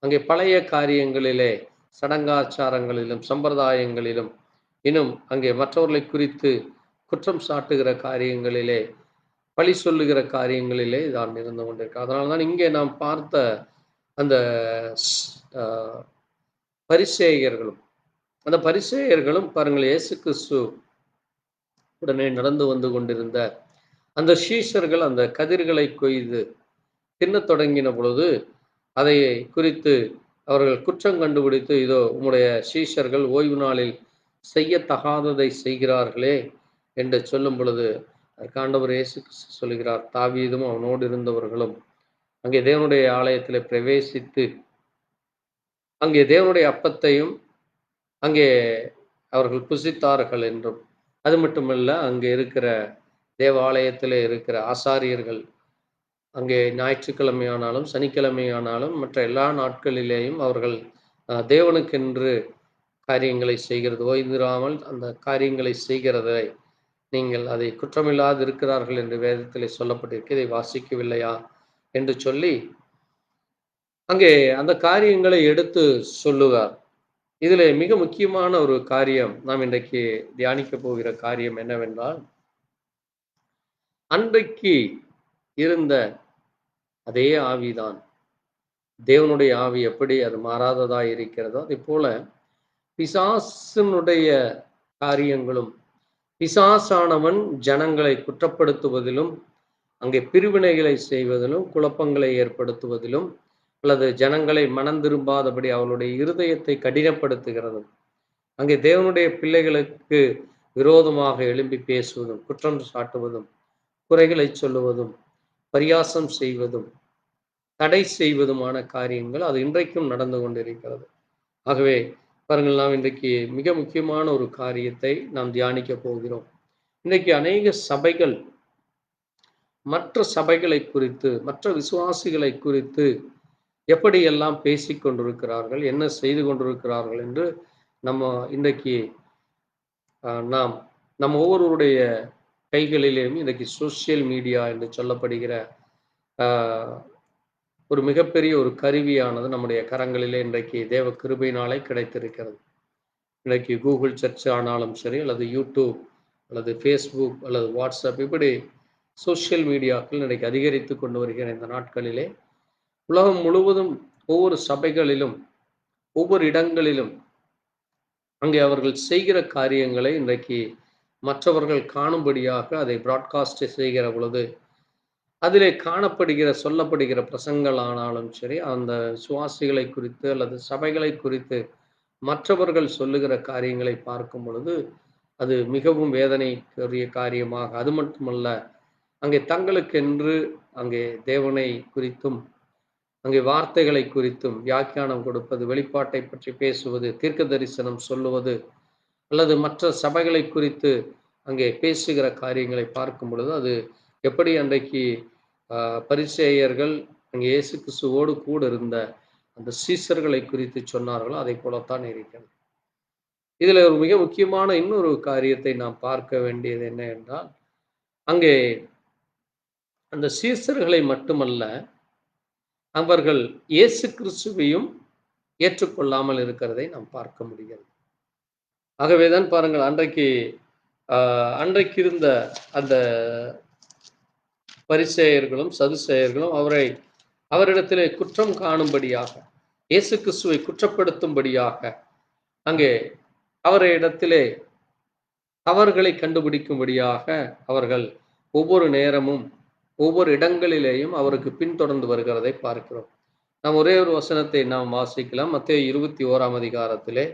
அங்கே பழைய காரியங்களிலே, சடங்காச்சாரங்களிலும் சம்பிரதாயங்களிலும் இன்னும் அங்கே மற்றவர்களை குறித்து குற்றம் சாட்டுகிற காரியங்களிலே, பழி சொல்லுகிற காரியங்களிலே தான் இருந்து கொண்டிருக்கு. அதனால தான் இங்கே நாம் பார்த்த அந்த பரிசேயர்களும் அந்த பரிசேயர்களும் பாருங்கள், இயேசு கிறிஸ்து உடனே நடந்து வந்து கொண்டிருந்த அந்த சீஷர்கள் அந்த கதிர்களை கொய்து தின்னத் தொடங்கின பொழுது அதை குறித்து அவர்கள் குற்றம் கண்டுபிடித்து, இதோ உம்முடைய சீஷர்கள் ஓய்வு நாளில் செய்யத்தகாததை செய்கிறார்களே என்று சொல்லும் பொழுது, அதற்கு ஆண்டவர் இயேசு கிறிஸ்து சொல்கிறார், தாவீதும் அவனோடு இருந்தவர்களும் அங்கே தேவனுடைய ஆலயத்திலே பிரவேசித்து அங்கே தேவனுடைய அப்பத்தையும் அங்கே அவர்கள் புசித்தார்கள் என்றும், அது மட்டுமல்ல அங்கே இருக்கிற தேவாலயத்திலே இருக்கிற ஆசாரியர்கள் அங்கே ஞாயிற்றுக்கிழமையானாலும் சனிக்கிழமையானாலும் மற்ற எல்லா நாட்களிலேயும் அவர்கள் தேவனுக்கென்று காரியங்களை செய்கிறது ஓய்ந்திராமல் அந்த காரியங்களை செய்கிறதை நீங்கள் அதை குற்றமில்லாது இருக்கிறார்கள் என்று வேதத்திலே சொல்லப்பட்டிருக்கு, இதை வாசிக்கவில்லையா என்று சொல்லி அங்கே அந்த காரியங்களை எடுத்து சொல்லுவார். இதிலே மிக முக்கியமான ஒரு காரியம் நாம் இன்றைக்கு தியானிக்க போகிற காரியம் என்னவென்றால், அன்றைக்கு இருந்த அதே ஆவிதான் தேவனுடைய ஆவி எப்படி அது மாறாததா இருக்கிறதோ அதே போல பிசாசனுடைய காரியங்களும், பிசாசானவன் ஜனங்களை குற்றப்படுத்துவதிலும் அங்கே பிரிவினைகளை செய்வதிலும் குழப்பங்களை ஏற்படுத்துவதிலும் அல்லது ஜனங்களை மனம் திரும்பாதபடி அவளுடைய இருதயத்தை கடினப்படுத்துகிறதும் அங்கே தேவனுடைய பிள்ளைகளுக்கு விரோதமாக எழும்பி பேசுவதும் குற்றம் சாட்டுவதும் குறைகளை சொல்லுவதும் பரியாசம் செய்வதும் தடை செய்வதுமான காரியங்கள் அது இன்றைக்கும் நடந்து கொண்டிருக்கிறது. ஆகவே பாருங்கள், நாம் இன்றைக்கு மிக முக்கியமான ஒரு காரியத்தை நாம் தியானிக்க போகிறோம். இன்றைக்கு அநேக சபைகள் மற்ற சபைகளை குறித்து, மற்ற விசுவாசிகளை குறித்து எப்படியெல்லாம் பேசிக் கொண்டிருக்கிறார்கள், என்ன செய்து கொண்டிருக்கிறார்கள் என்று நம்ம இன்றைக்கு நாம் நம்ம ஒவ்வொருவருடைய கைகளிலேயும் இன்றைக்கு சோசியல் மீடியா என்று சொல்லப்படுகிற ஆ, ஒரு மிகப்பெரிய ஒரு கருவியானது நம்முடைய கரங்களிலே இன்றைக்கு தேவ கிருபையினாலே கிடைத்திருக்கிறது. இன்றைக்கு கூகுள் சர்ச் ஆனாலும் சரி, அல்லது யூடியூப், அல்லது ஃபேஸ்புக், அல்லது வாட்ஸ்அப், இப்படி சோசியல் மீடியாக்கள் இன்றைக்கு அதிகரித்து கொண்டு வருகிற இந்த நாட்களிலே உலகம் முழுவதும் ஒவ்வொரு சபைகளிலும், ஒவ்வொரு இடங்களிலும் அங்கே அவர்கள் செய்கிற காரியங்களை இன்றைக்கு மற்றவர்கள் காணும்படியாக அதை பிராட்காஸ்ட் செய்கிற பொழுது, அதிலே காணப்படுகிற, சொல்லப்படுகிற பிரசங்கங்கள் ஆனாலும் சரி, அந்த சுவாசிகளை குறித்து அல்லது சபைகளை குறித்து மற்றவர்கள் சொல்லுகிற காரியங்களை பார்க்கும் பொழுது, அது மிகவும் வேதனைக்குரிய காரியமாக, அது மட்டுமல்ல, அங்கே தங்களுக்கென்று அங்கே தேவனை குறித்தும், அங்கே வார்த்தைகளை குறித்தும் வியாக்கியானம் கொடுப்பது, வெளிப்பாட்டை பற்றி பேசுவது, தீர்க்க தரிசனம் சொல்லுவது, அல்லது மற்ற சபைகளை குறித்து அங்கே பேசுகிற காரியங்களை பார்க்கும் பொழுது, அது எப்படி அன்றைக்கு பரிசேயர்கள் அங்கே இயேசு கிறிஸ்துவோடு கூட இருந்த அந்த சீசர்களை குறித்து சொன்னார்களோ, அதைப் போலத்தான் இருக்கிறது. இதில ஒரு மிக முக்கியமான இன்னொரு காரியத்தை நாம் பார்க்க வேண்டியது என்ன என்றால், அங்கே அந்த சீசர்களை மட்டுமல்ல, அவர்கள் இயேசு கிறிஸ்துவையும் ஏற்றுக்கொள்ளாமல் இருக்கிறதை நாம் பார்க்க முடிகிறது. ஆகவே தான் பாருங்கள், அ அன்றைக்கு இருந்த அந்த பரிசேயர்களும், சதுசேயர்களும் அவரிடத்திலே குற்றம் காணும்படியாக, இயேசு கிறிஸ்துவை குற்றப்படுத்தும்படியாக, அங்கே அவரிடத்திலே தவறுகளை கண்டுபிடிக்கும்படியாக அவர்கள் ஒவ்வொரு நேரமும், ஒவ்வொரு இடங்களிலேயும் அவருக்கு பின்தொடர்ந்து வருகிறதை பார்க்கிறோம். நாம் ஒரே ஒரு வசனத்தை நாம் வாசிக்கலாம். மத்தேயு 21ஆம் அதிகாரத்திலே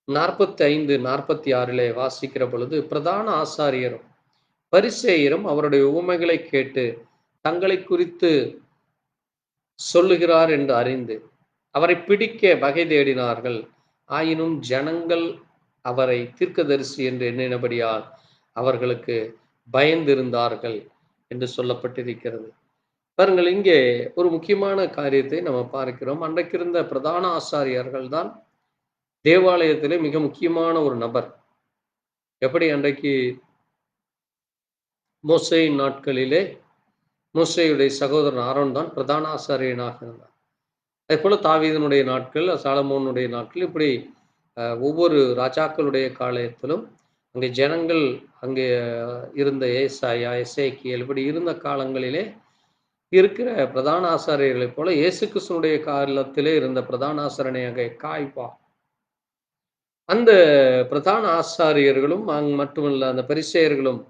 45, 46 வாசிக்கிற பொழுது, பிரதான ஆசாரியரும், பரிசேயரும் அவருடைய உவமைகளைக் கேட்டு, தங்களைக் குறித்து சொல்லுகிறார் என்று அறிந்து, அவரைப் பிடிக்க வகை தேடினார்கள். ஆயினும் ஜனங்கள் அவரை தீர்க்கதரிசி என்று எண்ணினபடியால் அவர்களுக்கு பயந்திருந்தார்கள் என்று சொல்லப்பட்டிருக்கிறது. பாருங்கள், இங்கே ஒரு முக்கியமான காரியத்தை நம்ம பார்க்கிறோம். அன்றைக்கு இருந்த பிரதான ஆசாரியர்கள் தான் தேவாலயத்திலே மிக முக்கியமான ஒரு நபர். எப்படி அன்றைக்கு மோசேயின் நாட்களிலே மோசேயுடைய சகோதரன் ஆரோன் தான் பிரதான ஆசாரியனாக இருந்தார். அதேபோல தாவீதினுடைய நாட்கள், சாலமோனுடைய நாட்கள், இப்படி ஒவ்வொரு ராஜாக்களுடைய காலத்திலும் அங்கே ஜனங்கள் அங்கே இருந்த ஏசாயா, எசேக்கியேல் இப்படி இருந்த காலங்களிலே இருக்கிற பிரதான ஆசாரியர்களைப் போல இயேசு கிறிஸ்துவினுடைய காலத்திலே இருந்த பிரதான ஆசாரியனாகிய காய்பா, அந்த பிரதான ஆசாரியர்களும் மட்டுமல்ல, அந்த பரிசேயர்களும்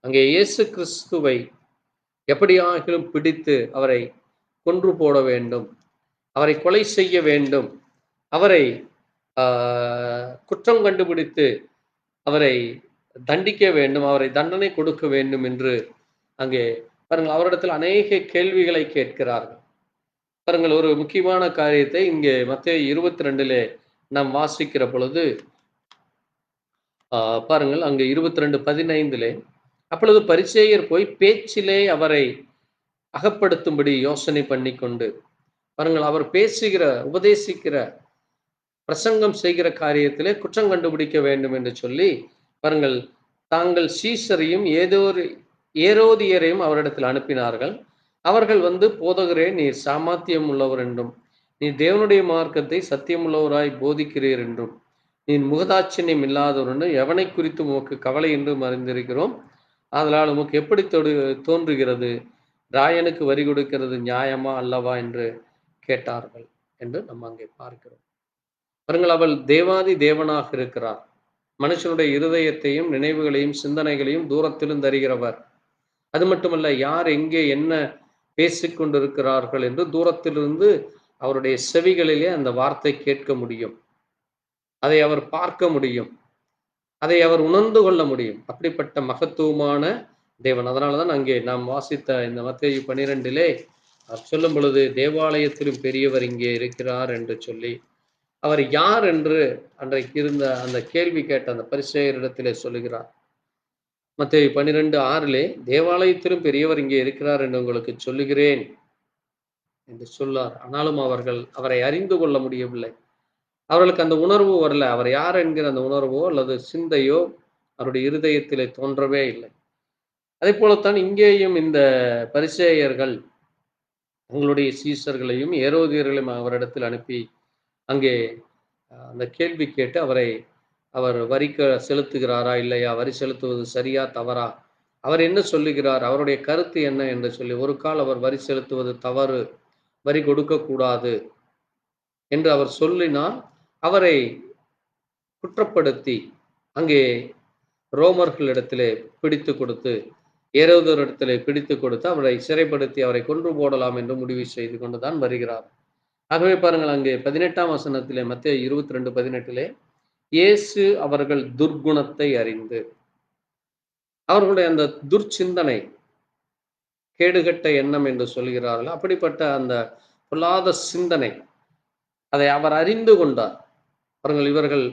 அங்கே இயேசு கிறிஸ்துவை எப்படியாகிலும் பிடித்து அவரை கொன்று போட வேண்டும், அவரை கொலை செய்ய வேண்டும், அவரை குற்றம் கண்டுபிடித்து அவரை தண்டிக்க வேண்டும், அவரை தண்டனை கொடுக்க வேண்டும் என்று அங்கே பாருங்கள், அவரிடத்தில் அநேக கேள்விகளை கேட்கிறார்கள். பாருங்கள், ஒரு முக்கியமான காரியத்தை இங்கே மத்தேயு 22 நாம் வாசிக்கிற பொழுது பாருங்கள், அங்கே 22:15 அப்பொழுது பரிசேயர் போய் பேச்சிலே அவரை அகப்படுத்தும்படி யோசனை பண்ணிக்கொண்டு, பாருங்கள், அவர் பேசுகிற, உபதேசிக்கிற, பிரசங்கம் செய்கிற காரியத்திலே குற்றம் கண்டுபிடிக்க வேண்டும் என்று சொல்லி, பாருங்கள், தாங்கள் சீசரையும் ஏரோதியரையும் அவரிடத்தில் அனுப்பினார்கள். அவர்கள் வந்து, போதகரே, நீர் சாமர்த்தியம் உள்ளவர் என்றும், நீர் தேவனுடைய மார்க்கத்தை சத்தியமுள்ளவராய் போதிக்கிறீர் என்றும், நீர் முகதாட்சிணியம் இல்லாதவர் என்றும், எவனை குறித்து உமக்கு கவலை என்றும் அறிந்திருக்கிறோம். ஆதலால் உமக்கு எப்படி தோன்றுகிறது? ராயனுக்கு வரி கொடுக்கிறது நியாயமா அல்லவா என்று கேட்டார்கள் என்று நம்ம அங்கே பார்க்கிறோம். பாருங்கள், அவள் தேவாதி தேவனாக இருக்கிறார். மனுஷனுடைய இருதயத்தையும் நினைவுகளையும் சிந்தனைகளையும் தூரத்திலும் தருகிறவர். அது மட்டுமல்ல, யார் எங்கே என்ன பேசிக்கொண்டிருக்கிறார்கள் என்று தூரத்திலிருந்து அவருடைய செவிகளிலே அந்த வார்த்தை கேட்க முடியும். அதை அவர் பார்க்க முடியும். அதை அவர் உணர்ந்து கொள்ள முடியும். அப்படிப்பட்ட மகத்துவமான தேவன். அதனாலதான் அங்கே நாம் வாசித்த இந்த மத்தேயு 12 அவர் சொல்லும் பொழுது, தேவாலயத்திலும் பெரியவர் இங்கே இருக்கிறார் என்று சொல்லி அவர் யார் என்று அன்றைக்கு இருந்த அந்த கேள்வி கேட்ட அந்த பரிசேயரிடத்திலே சொல்லுகிறார். மத்தேயு 12:6 தேவாலயத்திலும் பெரியவர் இங்கே இருக்கிறார் என்று உங்களுக்கு சொல்லுகிறேன் என்று சொல்லார். ஆனாலும் அவர்கள் அவரை அறிந்து கொள்ள முடியவில்லை. அவர்களுக்கு அந்த உணர்வு வரல. அவர் யார் என்கிற அந்த உணர்வோ அல்லது சிந்தையோ அவருடைய இருதயத்திலே தோன்றவே இல்லை. அதைப்போலத்தான் இங்கேயும் இந்த பரிசேயர்கள் தங்களுடைய சீஷர்களையும் ஏரோதியர்களையும் அவரிடத்தில் அனுப்பி அங்கே அந்த கேள்வி கேட்டு அவர் வரி செலுத்துகிறாரா இல்லையா, வரி செலுத்துவது சரியா தவறா, அவர் என்ன சொல்லுகிறார், அவருடைய கருத்து என்ன என்று சொல்லி, ஒரு கால் அவர் வரி செலுத்துவது தவறு, வரி கொடுக்கக்கூடாது என்று அவர் சொல்லினால் அவரை குற்றப்படுத்தி அங்கே ரோமர்களிடத்திலே பிடித்து கொடுத்து, ஏரோதரிடத்திலே பிடித்து கொடுத்து அவரை சிறைப்படுத்தி அவரை கொன்று போடலாம் என்று முடிவு செய்து கொண்டுதான் வருகிறார். ஆகவே பாருங்கள், அங்கே 18ஆம் வசனத்திலே, மத்தேயு 22:18 இயேசு அவர்கள் துர்க்குணத்தை அறிந்து, அவர்களுடைய அந்த துர்ச்சிந்தனை, கேடுகெட்ட எண்ணம் என்று சொல்கிறார்கள். அப்படிப்பட்ட அந்த பொல்லாத சிந்தனை, அதை அவர் அறிந்து கொண்டார். பாருங்கள், இவர்கள்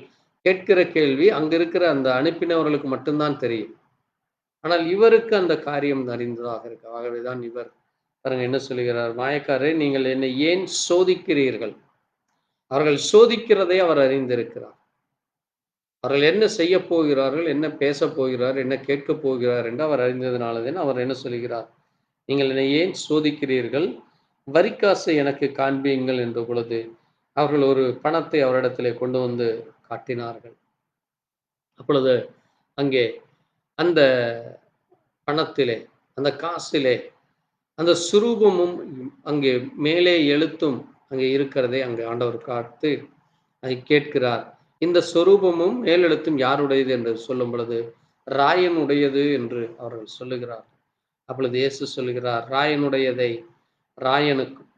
கேட்கிற கேள்வி அங்கிருக்கிற அந்த அனுப்பினவர்களுக்கு மட்டும்தான் தெரியும். ஆனால் இவருக்கு அந்த காரியம் அறிந்ததாக இருக்கு. ஆகவேதான் இவர் பாருங்க என்ன சொல்லுகிறார், மாயக்காரரே நீங்கள் என்னை ஏன் சோதிக்கிறீர்கள்? அவர்கள் சோதிக்கிறதை அவர் அறிந்திருக்கிறார். அவர்கள் என்ன செய்ய போகிறார்கள், என்ன பேசப் போகிறார், என்ன கேட்கப் போகிறார் என்று அவர் அறிந்ததினால்தான் அவர் என்ன சொல்கிறார், நீங்கள் என்னை ஏன் சோதிக்கிறீர்கள்? வரிக்காசை எனக்கு காண்பியுங்கள் என்ற பொழுது அவர்கள் ஒரு பணத்தை அவரிடத்திலே கொண்டு வந்து காட்டினார்கள். அப்பொழுது அங்கே அந்த பணத்திலே, அந்த காசிலே அந்த சுரூபமும் அங்கே மேலே எழுத்தும் அங்கே இருக்கிறதை அங்கே ஆண்டவர் காத்து அதை கேட்கிறார். இந்த சொரூபமும் மேலெழுத்தும் யாருடையது என்று சொல்லும் பொழுது ராயனுடையது என்று அவர்கள் சொல்லுகிறார். அப்பொழுது இயேசு சொல்லுகிறார், ராயனுடையதை ராயனுக்கும்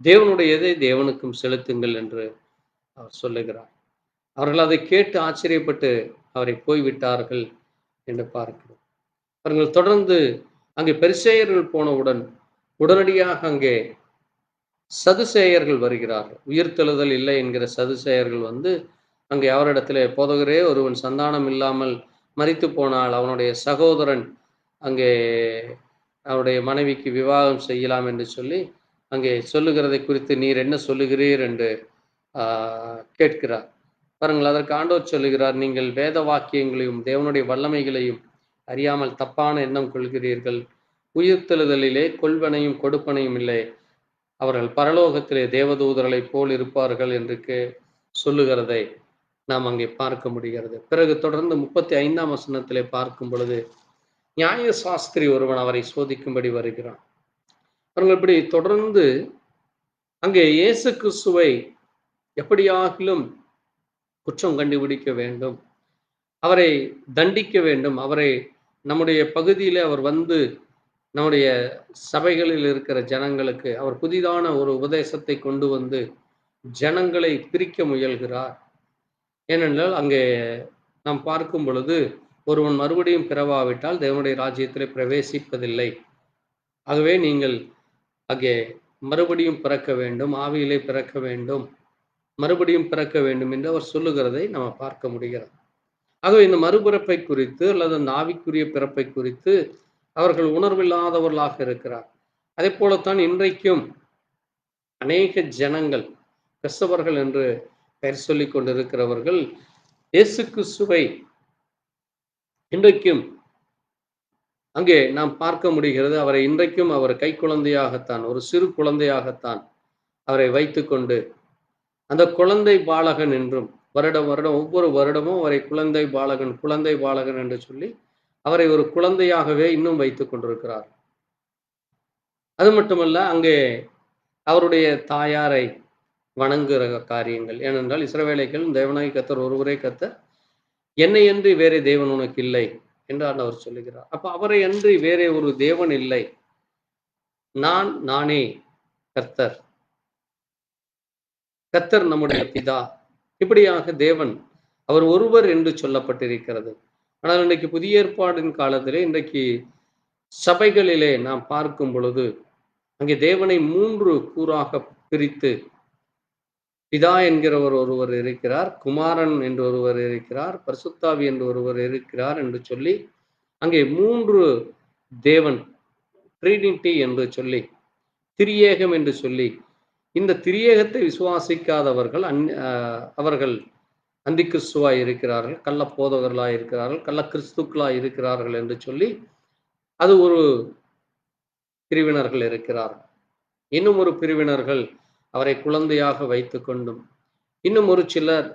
தேவனுடையதை தேவனுக்கும் செலுத்துங்கள் என்று அவர் சொல்லுகிறார். அவர்கள் அதை கேட்டு ஆச்சரியப்பட்டு அவரை போய்விட்டார்கள் என்று பார்க்கிறோம். அவர்கள் தொடர்ந்து அங்கே பரிசேயர்கள் போனவுடன் உடனடியாக அங்கே சதுசேயர்கள் வருகிறார்கள். உயிர்த்தெழுதல் இல்லை என்கிற சதுசேயர்கள் வந்து அங்கே அவரிடத்திலே, போதகரே, ஒருவன் சந்தானம் இல்லாமல் மரித்து போனால் அவனுடைய சகோதரன் அங்கே அவருடைய மனைவிக்கு விவாகம் செய்யலாம் என்று சொல்லி அங்கே சொல்லுகிறதை குறித்து நீர் என்ன சொல்லுகிறீர் என்று கேட்கிறார். பாருங்கள், அதற்கு ஆண்டவர் சொல்லுகிறார், நீங்கள் வேத வாக்கியங்களையும் தேவனுடைய வல்லமைகளையும் அறியாமல் தப்பான எண்ணம் கொள்கிறீர்கள். உயிர்த்தெழுதலிலே கொள்வனையும் கொடுப்பனையும் இல்லை, அவர்கள் பரலோகத்திலே தேவதூதர்களைப் போல் இருப்பார்கள் என்று சொல்லுகிறதை நாம் அங்கே பார்க்க முடிகிறது. பிறகு தொடர்ந்து 35ஆம் வசனத்திலே பார்க்கும் பொழுது நியாய சாஸ்திரி ஒருவன் அவரை சோதிக்கும்படி வருகிறான். அவர்கள் இப்படி தொடர்ந்து அங்கே இயேசு கிறிஸ்துவை எப்படியாகிலும் குற்றம் கண்டுபிடிக்க வேண்டும், அவரை தண்டிக்க வேண்டும், அவரை நம்முடைய பகுதியிலே அவர் வந்து நம்முடைய சபைகளில் இருக்கிற ஜனங்களுக்கு அவர் புதிதான ஒரு உபதேசத்தை கொண்டு வந்து ஜனங்களை பிரிக்க முயல்கிறார். ஏனென்றால் அங்கே நாம் பார்க்கும் பொழுது ஒருவன் மறுபடியும் பிறவாவிட்டால் தேவனுடைய ராஜ்யத்திலே பிரவேசிப்பதில்லை. ஆகவே நீங்கள் அங்கே மறுபடியும் பிறக்க வேண்டும், ஆவியிலே பிறக்க வேண்டும், மறுபடியும் பிறக்க வேண்டும் என்று அவர் சொல்லுகிறதை நம்ம பார்க்க முடிகிறது. ஆகவே இந்த மறுபிறப்பை குறித்து அல்லது அந்த ஆவிக்குரிய பிறப்பை குறித்து அவர்கள் உணர்வில்லாதவர்களாக இருக்கிறார். அதே போலத்தான் இன்றைக்கும் அநேக ஜனங்கள் கிறிஸ்தவர்கள் என்று பெயர் சொல்லிக் கொண்டிருக்கிறவர்கள் இயேசு கிறிஸ்துவை இன்றைக்கும் அங்கே நாம் பார்க்க முடிகிறது. அவரை இன்றைக்கும் அவர் கை குழந்தையாகத்தான், ஒரு சிறு குழந்தையாகத்தான் அவரை வைத்துக்கொண்டு அந்த குழந்தை பாலகன் என்றும் வருடம் ஒவ்வொரு வருடமும் அவரை குழந்தை பாலகன் என்று சொல்லி அவரை ஒரு குழந்தையாகவே இன்னும் வைத்துக் கொண்டிருக்கிறார். அது மட்டுமல்ல, அங்கே அவருடைய தாயாரை வணங்குகிற காரியங்கள். ஏனென்றால் இஸ்ரவேலைகள் தேவனாய் கர்த்தர் ஒருவரே கர்த்தர், என்னை அன்றி வேறே தேவன் உனக்கு இல்லை என்று ஆண்டவர் சொல்லுகிறார். அப்ப அவரை அன்றி வேறே ஒரு தேவன் இல்லை, நானே கர்த்தர், கர்த்தர் நம்முடைய பிதா, இப்படியாக தேவன் அவர் ஒருவர் என்று சொல்லப்பட்டிருக்கிறது. ஆனால் இன்றைக்கு புதிய ஏற்பாடின் காலத்திலே இன்றைக்கு சபைகளிலே நாம் பார்க்கும் பொழுது அங்கே தேவனை 3 கூறாக பிரித்து பிதா என்கிறவர் ஒருவர் இருக்கிறார், குமாரன் என்று ஒருவர் இருக்கிறார், பரிசுத்தாவி என்று ஒருவர் இருக்கிறார் என்று சொல்லி அங்கே 3 தேவன் ட்ரினிட்டி என்று சொல்லி, திரியேகம் என்று சொல்லி, இந்த திரியேகத்தை விசுவாசிக்காதவர்கள் அவர்கள் அந்தி கிறிஸ்துவாய் இருக்கிறார்கள், கள்ள போதகர்களாய் இருக்கிறார்கள், கள்ள கிறிஸ்துக்களாய் இருக்கிறார்கள் என்று சொல்லி அது ஒரு பிரிவினர்கள் இருக்கிறார்கள். இன்னும் ஒரு பிரிவினர்கள் அவரை குழந்தையாக வைத்துக் கொண்டும், இன்னும் ஒரு சிலர்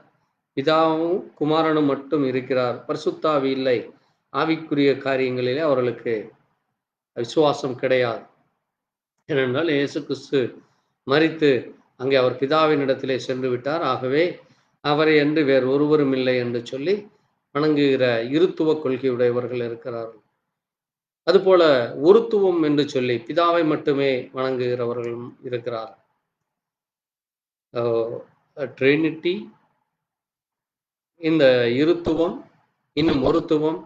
பிதாவும் குமாரனும் மட்டும் இருக்கிறார், பரிசுத்தாவி இல்லை, ஆவிக்குரிய காரியங்களிலே அவர்களுக்கு விசுவாசம் கிடையாது. ஏனென்றால் இயேசு கிறிஸ்து மரித்து அங்கே அவர் பிதாவினிடத்திலே சென்று விட்டார், ஆகவே அவரை என்று வேறு ஒருவரும் இல்லை என்று சொல்லி வணங்குகிற இருத்துவ கொள்கையுடையவர்கள் இருக்கிறார்கள். அதுபோல ஒருத்துவம் என்று சொல்லி பிதாவை மட்டுமே வணங்குகிறவர்களும் இருக்கிறார். ட்ரினிட்டி, இந்த இருத்துவம், இன்னும் ஒருத்துவம்,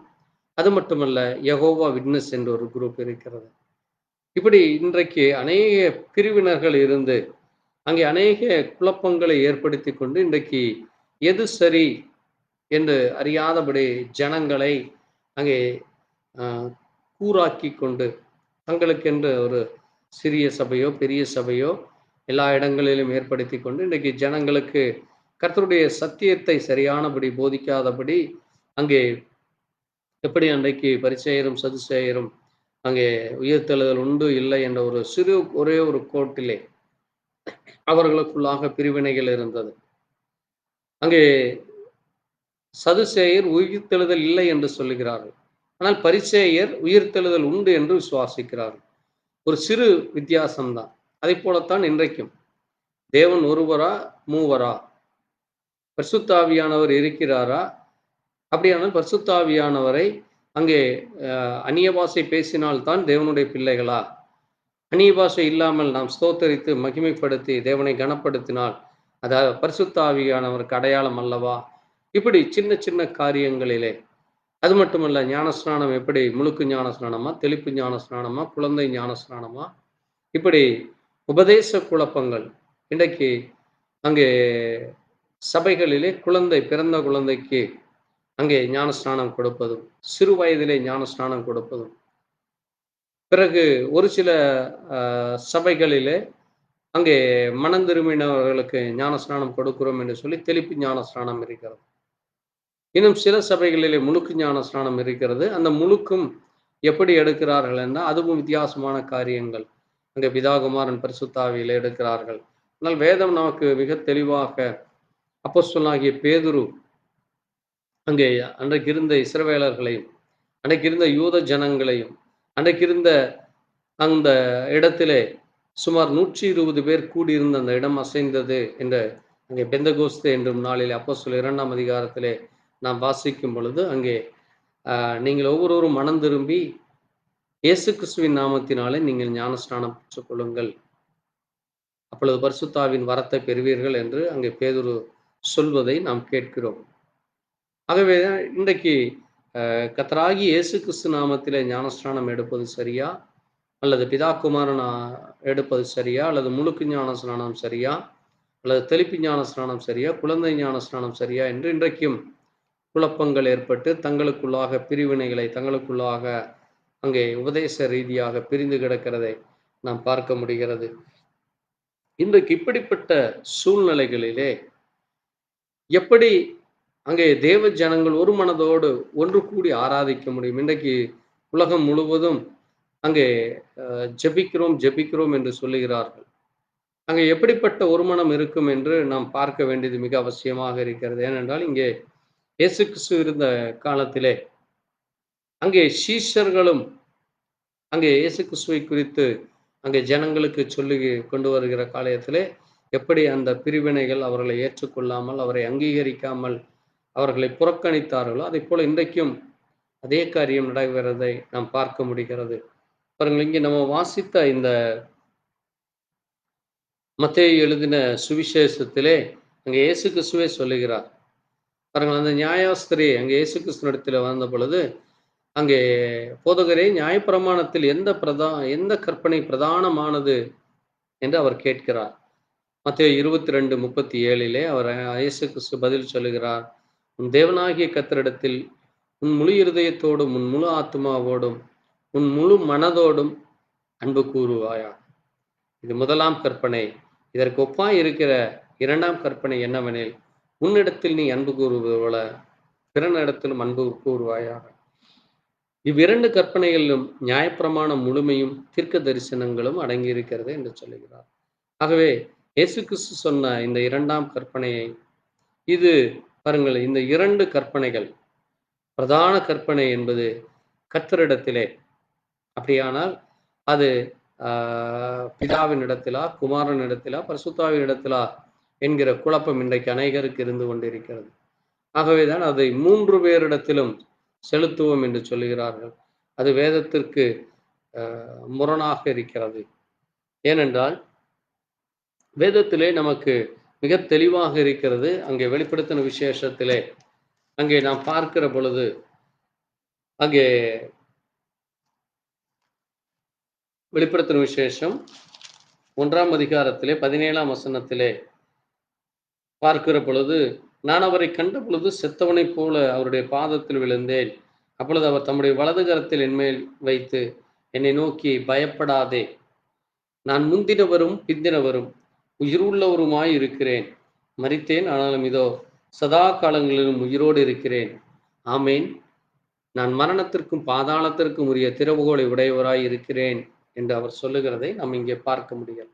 அது மட்டுமல்ல யெகோவா விட்னஸ் என்ற ஒரு குரூப் இருக்கிறது. இப்படி இன்றைக்கு அநேக பிரிவினர்கள் இருந்து அங்கே அநேக குழப்பங்களை ஏற்படுத்தி கொண்டு இன்றைக்கு எது சரி என்று அறியாதபடி ஜனங்களை அங்கே கூறாக்கி கொண்டு தங்களுக்கென்று ஒரு சிறிய சபையோ பெரிய சபையோ எல்லா இடங்களிலும் ஏற்படுத்தி கொண்டு இன்றைக்கு ஜனங்களுக்கு கர்த்தருடைய சத்தியத்தை சரியானபடி போதிக்காதபடி அங்கே எப்படி அன்றைக்கு பரிசேயரும் சதுசேயரும் அங்கே உயிர்த்தெழுதல் உண்டு இல்லை என்ற ஒரு ஒரே ஒரு கோட்டிலே அவர்களுக்குள்ளாக பிரிவினைகள் இருந்தது. அங்கே சதுசேயர் உயிர்த்தெழுதல் இல்லை என்று சொல்லுகிறார்கள், ஆனால் பரிசேயர் உயிர்த்தெழுதல் உண்டு என்று விசுவாசிக்கிறார்கள். ஒரு சிறு வித்தியாசம்தான். அதை போலத்தான் இன்றைக்கும் தேவன் ஒருவரா மூவரா, பரிசுத்தாவியானவர் இருக்கிறாரா, அப்படியானால் பரிசுத்தாவியானவரை அங்கே அந்நிய பாஷை பேசினால்தான் தேவனுடைய பிள்ளைகளா, அந்நிய பாஷை இல்லாமல் நாம் ஸ்தோத்தரித்து மகிமைப்படுத்தி தேவனை கனப்படுத்தினால் அதாவது பரிசுத்தாவியானவருக்கு அடையாளம் அல்லவா? இப்படி சின்ன சின்ன காரியங்களிலே, அது மட்டுமல்ல ஞானஸ்நானம் எப்படி முழுக்கு ஞானஸ்நானமா, தெளிப்பு ஞானஸ்நானமா, குழந்தை ஞானஸ்நானமா, இப்படி உபதேச குழப்பங்கள் இன்றைக்கு அங்கே சபைகளிலே பிறந்த குழந்தைக்கு அங்கே ஞானஸ்நானம் கொடுப்பதும், சிறு வயதிலே ஞானஸ்நானம் கொடுப்பதும், பிறகு ஒரு சில சபைகளிலே அங்கே மனம் திரும்பினவர்களுக்கு ஞானஸ்நானம் கொடுக்கிறோம் என்று சொல்லி தெளிப்பு ஞானஸ்நானம் இருக்கிறது. இன்னும் சில சபைகளிலே முழுக்கு ஞானஸ்நானம் இருக்கிறது. அந்த முழுக்கும் எப்படி எடுக்கிறார்கள் என்றால் அதுவும் வித்தியாசமான காரியங்கள். அங்கே பிதாகுமாரன் பரிசுத்தாவியிலே எடுக்கிறார்கள். ஆனால் வேதம் நமக்கு மிக தெளிவாக அப்போஸ்தலனாகிய பேதுரு அங்கே அன்றைக்கு இருந்த இஸ்ரவேலர்களையும் அன்றைக்கு இருந்த யூத ஜனங்களையும் அன்றைக்கு இருந்த அந்த இடத்திலே சுமார் 120 பேர் கூடியிருந்த அந்த இடம் அசைந்தது என்ற அங்கே பெந்தகோஸ்தே என்றும் நாளில் அப்போஸ்தலர் 2ஆம் அதிகாரத்திலே நாம் வாசிக்கும் பொழுது அங்கே நீங்கள் ஒவ்வொருவரும் மனம் திரும்பி இயேசு கிறிஸ்துவின் நாமத்தினாலே நீங்கள் ஞானஸ்நானம் பெற்றுக் கொள்ளுங்கள், அப்பொழுது பரிசுத்தாவின் வரத்தை பெறுவீர்கள் என்று அங்கே பேதுரு சொல்வதை நாம் கேட்கிறோம். ஆகவே இன்றைக்கு கர்த்தராகி இயேசு கிறிஸ்து நாமத்திலே ஞானஸ்நானம் எடுப்பது சரியா, அல்லது பிதா குமாரன் எடுப்பது சரியா, அல்லது முழுக்கு ஞானஸ்நானம் சரியா, அல்லது தெளிப்பு ஞானஸ்நானம் சரியா, குழந்தை ஞானஸ்நானம் சரியா என்று இன்றைக்கும் குழப்பங்கள் ஏற்பட்டு தங்களுக்குள்ளாக பிரிவினைகளை தங்களுக்குள்ளாக அங்கே உபதேச ரீதியாக பிரிந்து கிடக்கிறதை நாம் பார்க்க முடிகிறது. இன்றைக்கு இப்படிப்பட்ட சூழ்நிலைகளிலே எப்படி அங்கே தேவ ஜனங்கள் ஒரு மனதோடு ஒன்று கூடி ஆராதிக்க முடியும்? இன்றைக்கு உலகம் முழுவதும் அங்கே ஜெபிக்கிறோம் என்று சொல்லுகிறார்கள். அங்கே எப்படிப்பட்ட ஒரு மனம் இருக்கும் என்று நாம் பார்க்க வேண்டியது மிக அவசியமாக இருக்கிறது. ஏனென்றால் இங்கே இயேசு கிறிஸ்து இருந்த காலத்திலே அங்கே சீஷர்களும் அங்கே இயேசு கிறிஸ்துவை குறித்து அங்கே ஜனங்களுக்கு சொல்லி கொண்டு வருகிற காலத்திலே எப்படி அந்த பிரிவினைகள் அவர்களை ஏற்றுக்கொள்ளாமல், அவரை அங்கீகரிக்காமல் அவர்களை புறக்கணித்தார்களோ, அதை போல இன்றைக்கும் அதே காரியம் நடைபெறதை நாம் பார்க்க முடிகிறது. பாருங்கள், இங்கே நம்ம வாசித்த இந்த மத்தேயு எழுதின சுவிசேஷத்திலே அங்கே இயேசு கிறிஸ்துவே சொல்லுகிறார். பாருங்கள், அந்த நியாயாஸ்திரி அங்கே இயேசு கிறிஸ்துவினிடத்தில் வந்த பொழுது அங்கே போதகரே, நியாயப்பிரமாணத்தில் எந்த கற்பனை பிரதானமானது என்று அவர் கேட்கிறார். மத்தேயு 22:37 அவர் இயேசு கிறிஸ்து பதில் சொல்லுகிறார், உன் தேவனாகிய கர்த்தரிடத்தில் உன் முழு இருதயத்தோடும், உன் முழு ஆத்துமாவோடும், உன் முழு மனதோடும் அன்பு கூறுவாயா. இது முதலாம் கற்பனை. இதற்கு ஒப்பாய் இருக்கிற இரண்டாம் கற்பனை என்னவெனில், உன்னிடத்தில் நீ அன்பு கூறுவது போல பிறனிடத்திலும் அன்பு கூறுவாயாக. இவ்விரண்டு கற்பனைகளிலும் நியாயப்பிரமாணம் முழுமையும் தீர்க்க தரிசனங்களும் அடங்கியிருக்கிறது என்று சொல்லுகிறார். ஆகவே இயேசு கிறிஸ்து சொன்ன இந்த இரண்டாம் கற்பனையை, இது பாருங்கள், இந்த இரண்டு கற்பனைகள், பிரதான கற்பனை என்பது கர்த்தரிடத்திலே, அப்படியானால் அது பிதாவின் இடத்திலா, குமாரன் இடத்திலா, பரிசுத்தாவின் இடத்திலா என்கிற குழப்பம் இன்றைக்கு அநேகருக்கு இருந்து கொண்டிருக்கிறது. ஆகவேதான் அதை 3 பேரிடத்திலும் செலுத்துவோம் என்று சொல்லுகிறார்கள். அது வேதத்திற்கு முரணாக இருக்கிறது. ஏனென்றால் வேதத்திலே நமக்கு மிக தெளிவாக இருக்கிறது. அங்கே வெளிப்படுத்தின விசேஷத்திலே அங்கே நாம் பார்க்கிற பொழுது, அங்கே வெளிப்படுத்தின விசேஷம் 1ஆம் அதிகாரத்திலே 17ஆம் வசனத்திலே பார்க்கிற பொழுது, நான் அவரை கண்ட பொழுது செத்தவனைப் போல அவருடைய பாதத்தில் விழுந்தேன். அப்பொழுது அவர் தம்முடைய வலது கரத்தில் என்மேல் வைத்து என்னை நோக்கி, பயப்படாதே, நான் முந்தினவரும் பிந்தினவரும் உயிருள்ளவருமாய் இருக்கிறேன். மரித்தேன், ஆனாலும் இதோ சதா காலங்களிலும் உயிரோடு இருக்கிறேன். ஆமேன். நான் மரணத்திற்கும் பாதாளத்திற்கும் உரிய திறவுகோலை உடையவராய் இருக்கிறேன் என்று அவர் சொல்லுகிறதை நாம் இங்கே பார்க்க முடியும்.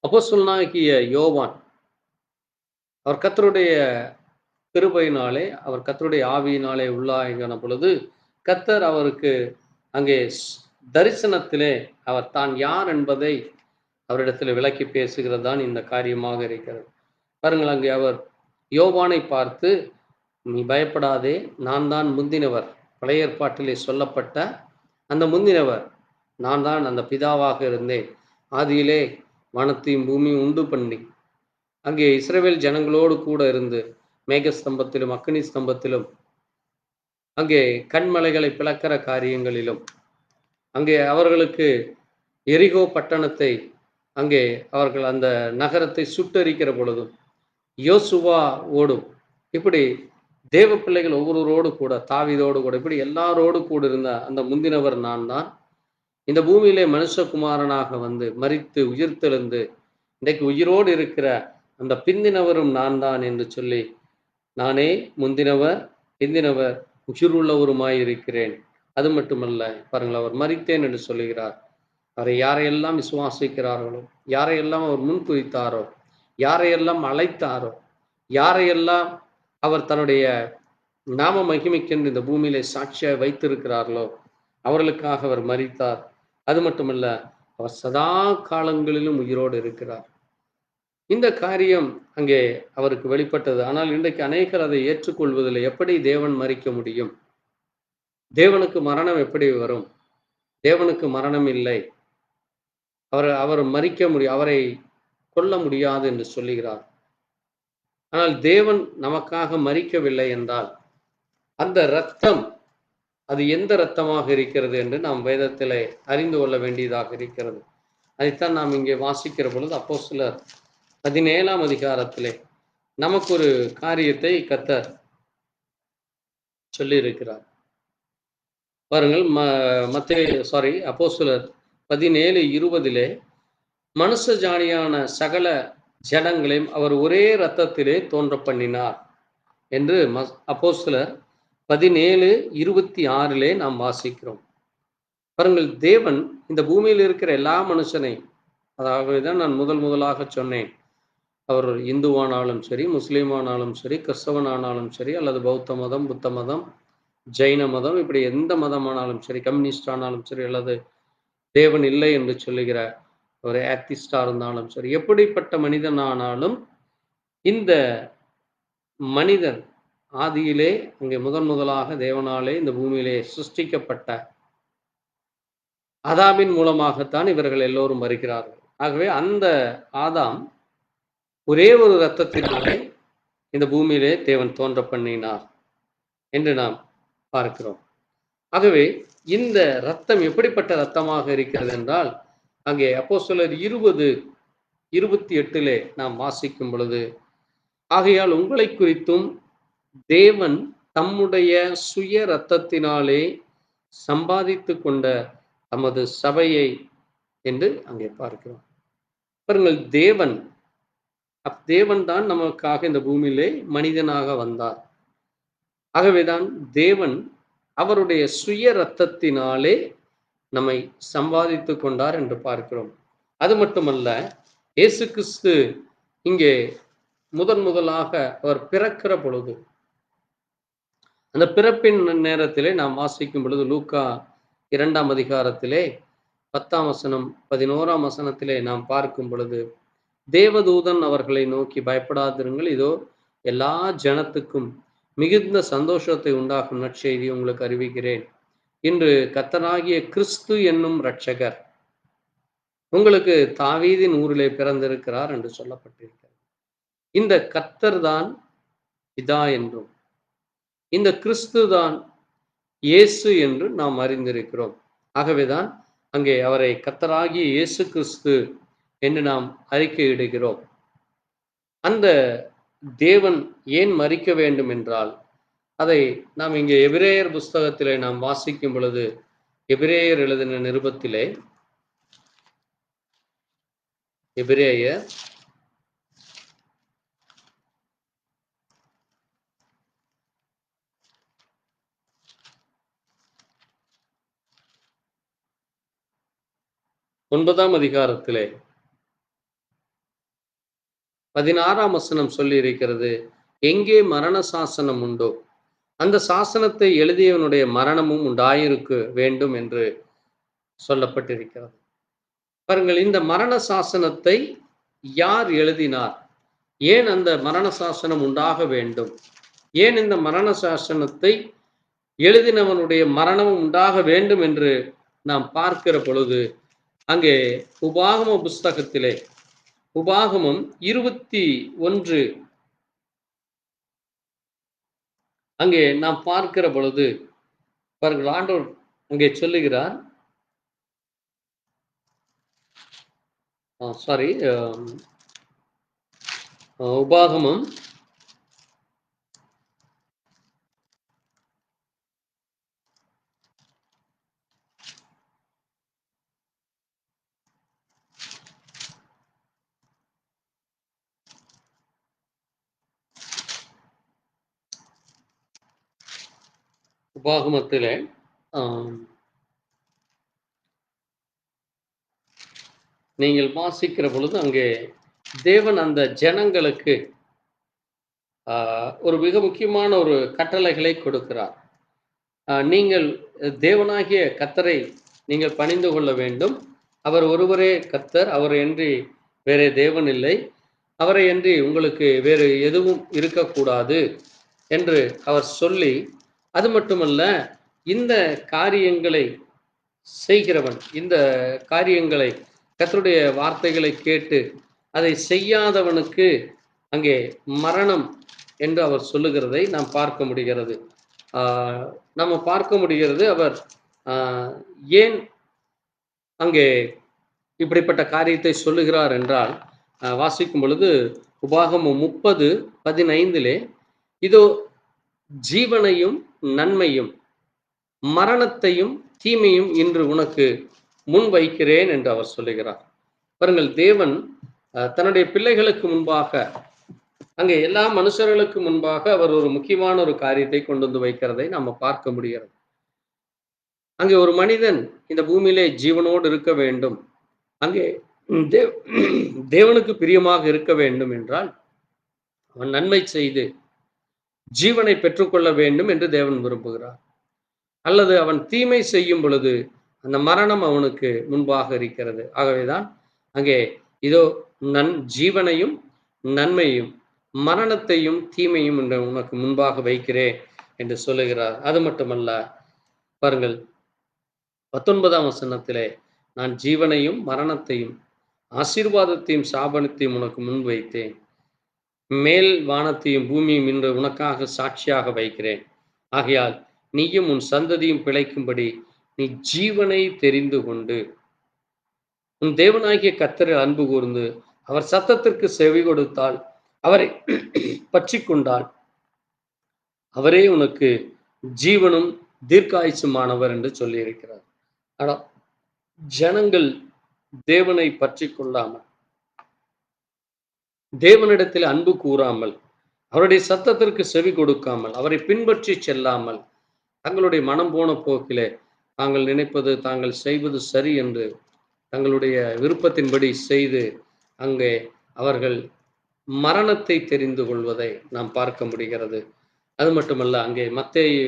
அப்போஸ்தலனாகிய யோவான், அவர் கர்த்தருடைய கிருபையினாலே, அவர் கர்த்தருடைய ஆவியினாலே உள்ளாகின பொழுது, கர்த்தர் அவருக்கு அங்கே தரிசனத்திலே அவர் தான் யார் என்பதை அவரிடத்தில் விளக்கி பேசுகிறது தான் இந்த காரியமாக இருக்கிறது. பாருங்கள், அங்கே அவர் யோவானை பார்த்து, நீ பயப்படாதே, நான் தான் முந்தினவர். பழைய ஏற்பாட்டிலே சொல்லப்பட்ட அந்த முந்தினவர் நான் தான், அந்த பிதாவாக இருந்தேன். ஆதியிலே வானத்தையும் பூமியும் உண்டு பண்ணி, அங்கே இஸ்ரவேல் ஜனங்களோடு கூட இருந்து மேகஸ்தம்பத்திலும் அக்கினி ஸ்தம்பத்திலும், அங்கே கண்மலைகளை பிளக்கிற காரியங்களிலும், அங்கே அவர்களுக்கு எரிகோ பட்டணத்தை, அங்கே அவர்கள் அந்த நகரத்தை சுட்டரிக்கிற பொழுதும், யோசுவா ஓடும், இப்படி தேவ பிள்ளைகள் ஒவ்வொருவரோடு கூட, தாவீதோடு கூட, இப்படி எல்லாரோடு கூட இருந்த அந்த முந்தினவர் நான் தான். இந்த பூமியிலே மனுஷகுமாரனாக வந்து மரித்து உயிர்த்தெழுந்து இன்றைக்கு உயிரோடு இருக்கிற அந்த பிந்தினவரும் நான் தான் என்று சொல்லி, நானே முந்தினவர் பிந்தினவர் உயிருள்ளவருமாய் இருக்கிறேன். அது மட்டுமல்ல, பாருங்கள், அவர் மரித்தேன் என்று சொல்லுகிறார். அவரை யாரையெல்லாம் விசுவாசிக்கிறார்களோ, யாரையெல்லாம் அவர் முன்குறித்தாரோ, யாரையெல்லாம் அழைத்தாரோ, யாரையெல்லாம் அவர் தன்னுடைய நாம மகிமைக்கென்று இந்த பூமியிலே சாட்சியாய் வைத்திருக்கிறார்களோ, அவர்களுக்காக அவர் மரித்தார். அது மட்டுமல்ல, அவர் சதா காலங்களிலும் உயிரோடு இருக்கிறார். இந்த காரியம் அங்கே அவருக்கு வெளிப்பட்டது. ஆனால் இன்றைக்கு அநேகர் அதை ஏற்றுக்கொள்வதில்லை. எப்படி தேவன் மரிக்க முடியும்? தேவனுக்கு மரணம் எப்படி வரும்? தேவனுக்கு மரணம் இல்லை, அவர் மரிக்க முடியும், அவரை கொல்ல முடியாது என்று சொல்லுகிறார். ஆனால் தேவன் நமக்காக மரிக்கவில்லை என்றால், அந்த இரத்தம் அது எந்த இரத்தமாக இருக்கிறது என்று நாம் வேதத்திலே அறிந்து கொள்ள வேண்டியதாக இருக்கிறது. அதைத்தான் நாம் இங்கே வாசிக்கிற பொழுது அப்போஸ்தலர் 17ஆம் அதிகாரத்திலே நமக்கு ஒரு காரியத்தை கர்த்தர் சொல்லி இருக்கிறார். பாருங்கள், அப்போஸ்தலர் 17:20 மனுஷ ஜாதியான சகல ஜனங்களையும் அவர் ஒரே இரத்தத்திலே தோன்ற பண்ணினார் என்று அப்போஸ்தலர் 17:26 நாம் வாசிக்கிறோம். பாருங்கள், தேவன் இந்த பூமியில் இருக்கிற எல்லா மனுஷனையும், அதாவது தான் நான் முதலாக சொன்னேன், அவர் இந்துவானாலும் சரி, முஸ்லீமானாலும் சரி, கிறிஸ்தவனானாலும் சரி, அல்லது பௌத்த மதம், புத்த மதம், ஜைன மதம், இப்படி எந்த மதமானாலும் சரி, கம்யூனிஸ்ட் ஆனாலும் சரி, அல்லது தேவன் இல்லை என்று சொல்லுகிற ஒரு ஆத்திஸ்டா இருந்தாலும் சரி, எப்படிப்பட்ட மனிதனானாலும் இந்த மனிதன் ஆதியிலே அங்கே முதலாக தேவனாலே இந்த பூமியிலே சிருஷ்டிக்கப்பட்ட ஆதாமின் மூலமாகத்தான் இவர்கள் எல்லோரும் வருகிறார்கள். ஆகவே அந்த ஆதாம் ஒரே ஒரு இரத்தத்தினாலே இந்த பூமியிலே தேவன் தோன்ற பண்ணினார் என்று நாம் பார்க்கிறோம். ஆகவே இந்த இரத்தம் எப்படிப்பட்ட இரத்தமாக இருக்கிறது என்றால், அங்கே அப்போஸ்தலர் 20 28 நாம் வாசிக்கும் பொழுது, ஆகையால் உங்களை குறித்தும் தேவன் தம்முடைய சுய இரத்தத்தினாலே சம்பாதித்துக் கொண்ட தமது சபையை என்று அங்கே பார்க்கிறோம். பாருங்கள், தேவன் தான் நமக்காக இந்த பூமியிலே மனிதனாக வந்தார். ஆகவேதான் தேவன் அவருடைய சுய இரத்தத்தினாலே நம்மை சம்பாதித்துக் கொண்டார் என்று பார்க்கிறோம். அது மட்டுமல்ல, இயேசு கிறிஸ்து இங்கே முதலாக அவர் பிறக்கிற பொழுது, அந்த பிறப்பின் நேரத்திலே நாம் வாசிக்கும் பொழுது லூக்கா 2ஆம் அதிகாரத்திலே 10ஆம் வசனம் 11ஆம் வசனத்திலே நாம் பார்க்கும் பொழுது, தேவதூதன் அவர்களை நோக்கி, பயப்படாதிருங்கள், இதோ எல்லா ஜனத்துக்கும் மிகுந்த சந்தோஷத்தை உண்டாக்கும் நற்செய்தி உங்களுக்கு அறிவிக்கிறேன். இன்று கர்த்தராகிய கிறிஸ்து என்னும் இரட்சகர் உங்களுக்கு தாவீதின் ஊரிலே பிறந்திருக்கிறார் என்று சொல்லப்பட்டிருக்கிறது. இந்த கர்த்தர் தான் பிதா என்றும், இந்த கிறிஸ்து தான் இயேசு என்று நாம் அறிந்திருக்கிறோம். ஆகவேதான் அங்கே அவரை கர்த்தராகிய இயேசு கிறிஸ்து என்று நாம் அறிக்கையிடுகிறோம். அந்த தேவன் ஏன் மரிக்க வேண்டும் என்றால், அதை நாம் இங்கே எபிரேயர் புஸ்தகத்திலே நாம் வாசிக்கும் பொழுது, எபிரேயர் எழுதின நிருபத்திலே, எபிரேயர் 9ஆம் அதிகாரத்திலே 16ஆம் வசனம் சொல்லி இருக்கிறது, எங்கே மரண சாசனம் உண்டோ அந்த சாசனத்தை எழுதியவனுடைய மரணமும் உண்டாயிருக்க வேண்டும் என்று சொல்லப்பட்டிருக்கிறது. பாருங்கள், இந்த மரண சாசனத்தை யார் எழுதினார்? ஏன் அந்த மரண சாசனம் உண்டாக வேண்டும்? ஏன் இந்த மரண சாசனத்தை எழுதினவனுடைய மரணமும் உண்டாக வேண்டும் என்று நாம் பார்க்கிற பொழுது, அங்கே உபாகம புஸ்தகத்திலே உபாகமம் 21 அங்கே நாம் பார்க்கிற பொழுது, பாருங்கள், ஆண்டவர் அங்கே சொல்லுகிறார், உபாகமம் நீங்கள் வாசிக்கிற பொழுது அங்கே தேவன் அந்த ஜனங்களுக்கு ஒரு மிக முக்கியமான ஒரு கட்டளைகளை கொடுக்கிறார். நீங்கள் தேவனாகிய கர்த்தரை நீங்கள் பணிந்து கொள்ள வேண்டும். அவர் ஒருவரே கர்த்தர், அவரை அன்றி வேறே தேவன் இல்லை. அவரை அன்றி உங்களுக்கு வேறு எதுவும் இருக்கக்கூடாது என்று அவர் சொல்லி, அது மட்டுமல்ல, இந்த காரியங்களை செய்கிறவன், இந்த காரியங்களை கர்த்தருடைய வார்த்தைகளை கேட்டு அதை செய்யாதவனுக்கு அங்கே மரணம் என்று அவர் சொல்லுகிறதை நாம் பார்க்க முடிகிறது. நம்ம பார்க்க முடிகிறது, அவர் ஏன் அங்கே இப்படிப்பட்ட காரியத்தை சொல்லுகிறார் என்றால், வாசிக்கும் பொழுது உபாகமம் 30:15 இதோ ஜீவனையும் நன்மையும் மரணத்தையும் தீமையும் இன்று உனக்கு முன் வைக்கிறேன் என்று அவர் சொல்லுகிறார். பாருங்கள், தேவன் தன்னுடைய பிள்ளைகளுக்கு முன்பாக, அங்கே எல்லா மனுஷர்களுக்கு முன்பாக அவர் ஒரு முக்கியமான ஒரு காரியத்தை கொண்டு வந்து வைக்கிறதை நாம பார்க்க முடிகிறது. அங்கே ஒரு மனிதன் இந்த பூமியிலே ஜீவனோடு இருக்க வேண்டும், அங்கே தேவனுக்கு பிரியமாக இருக்க வேண்டும் என்றால் அவன் நன்மை செய்து ஜீவனை பெற்றுக்கொள்ள வேண்டும் என்று தேவன் விரும்புகிறார். அல்லது அவன் தீமை செய்யும் பொழுது அந்த மரணம் அவனுக்கு முன்பாக இருக்கிறது. ஆகவேதான் அங்கே இதோ ஜீவனையும் நன்மையும் மரணத்தையும் தீமையும் என்று உனக்கு முன்பாக வைக்கிறேன் என்று சொல்லுகிறார். அது மட்டுமல்ல, பாருங்கள், 19ஆம் வசனத்திலே, நான் ஜீவனையும் மரணத்தையும் ஆசீர்வாதத்தையும் சாபனத்தையும் உனக்கு முன் வைத்தேன், மேல் வானத்தையும் பூமியும் இன்று உனக்காக சாட்சியாக வைக்கிறேன். ஆகையால் நீயும் உன் சந்ததியும் பிழைக்கும்படி நீ ஜீவனை தெரிந்து கொண்டு உன் தேவனாகிய கர்த்தரை அன்பு கூர்ந்து அவர் சத்தத்திற்கு செவி கொடுத்தால், அவரை பற்றிக் கொண்டால், அவரே உனக்கு ஜீவனும் தீர்க்காயுசுமானவர் என்று சொல்லியிருக்கிறார். ஆனா ஜனங்கள் தேவனை பற்றிக் கொள்ளாமல், தேவனிடத்தில் அன்பு கூறாமல், அவருடைய சத்தத்திற்கு செவி கொடுக்காமல், அவரை பின்பற்றி செல்லாமல், தங்களுடைய மனம் போன போக்கிலே தாங்கள் நினைப்பது, தாங்கள் செய்வது சரி என்று தங்களுடைய விருப்பத்தின்படி செய்து, அங்கே அவர்கள் மரணத்தை தெரிந்து கொள்வதை நாம் பார்க்க முடிகிறது. அது மட்டுமல்ல, அங்கே மத்தேயு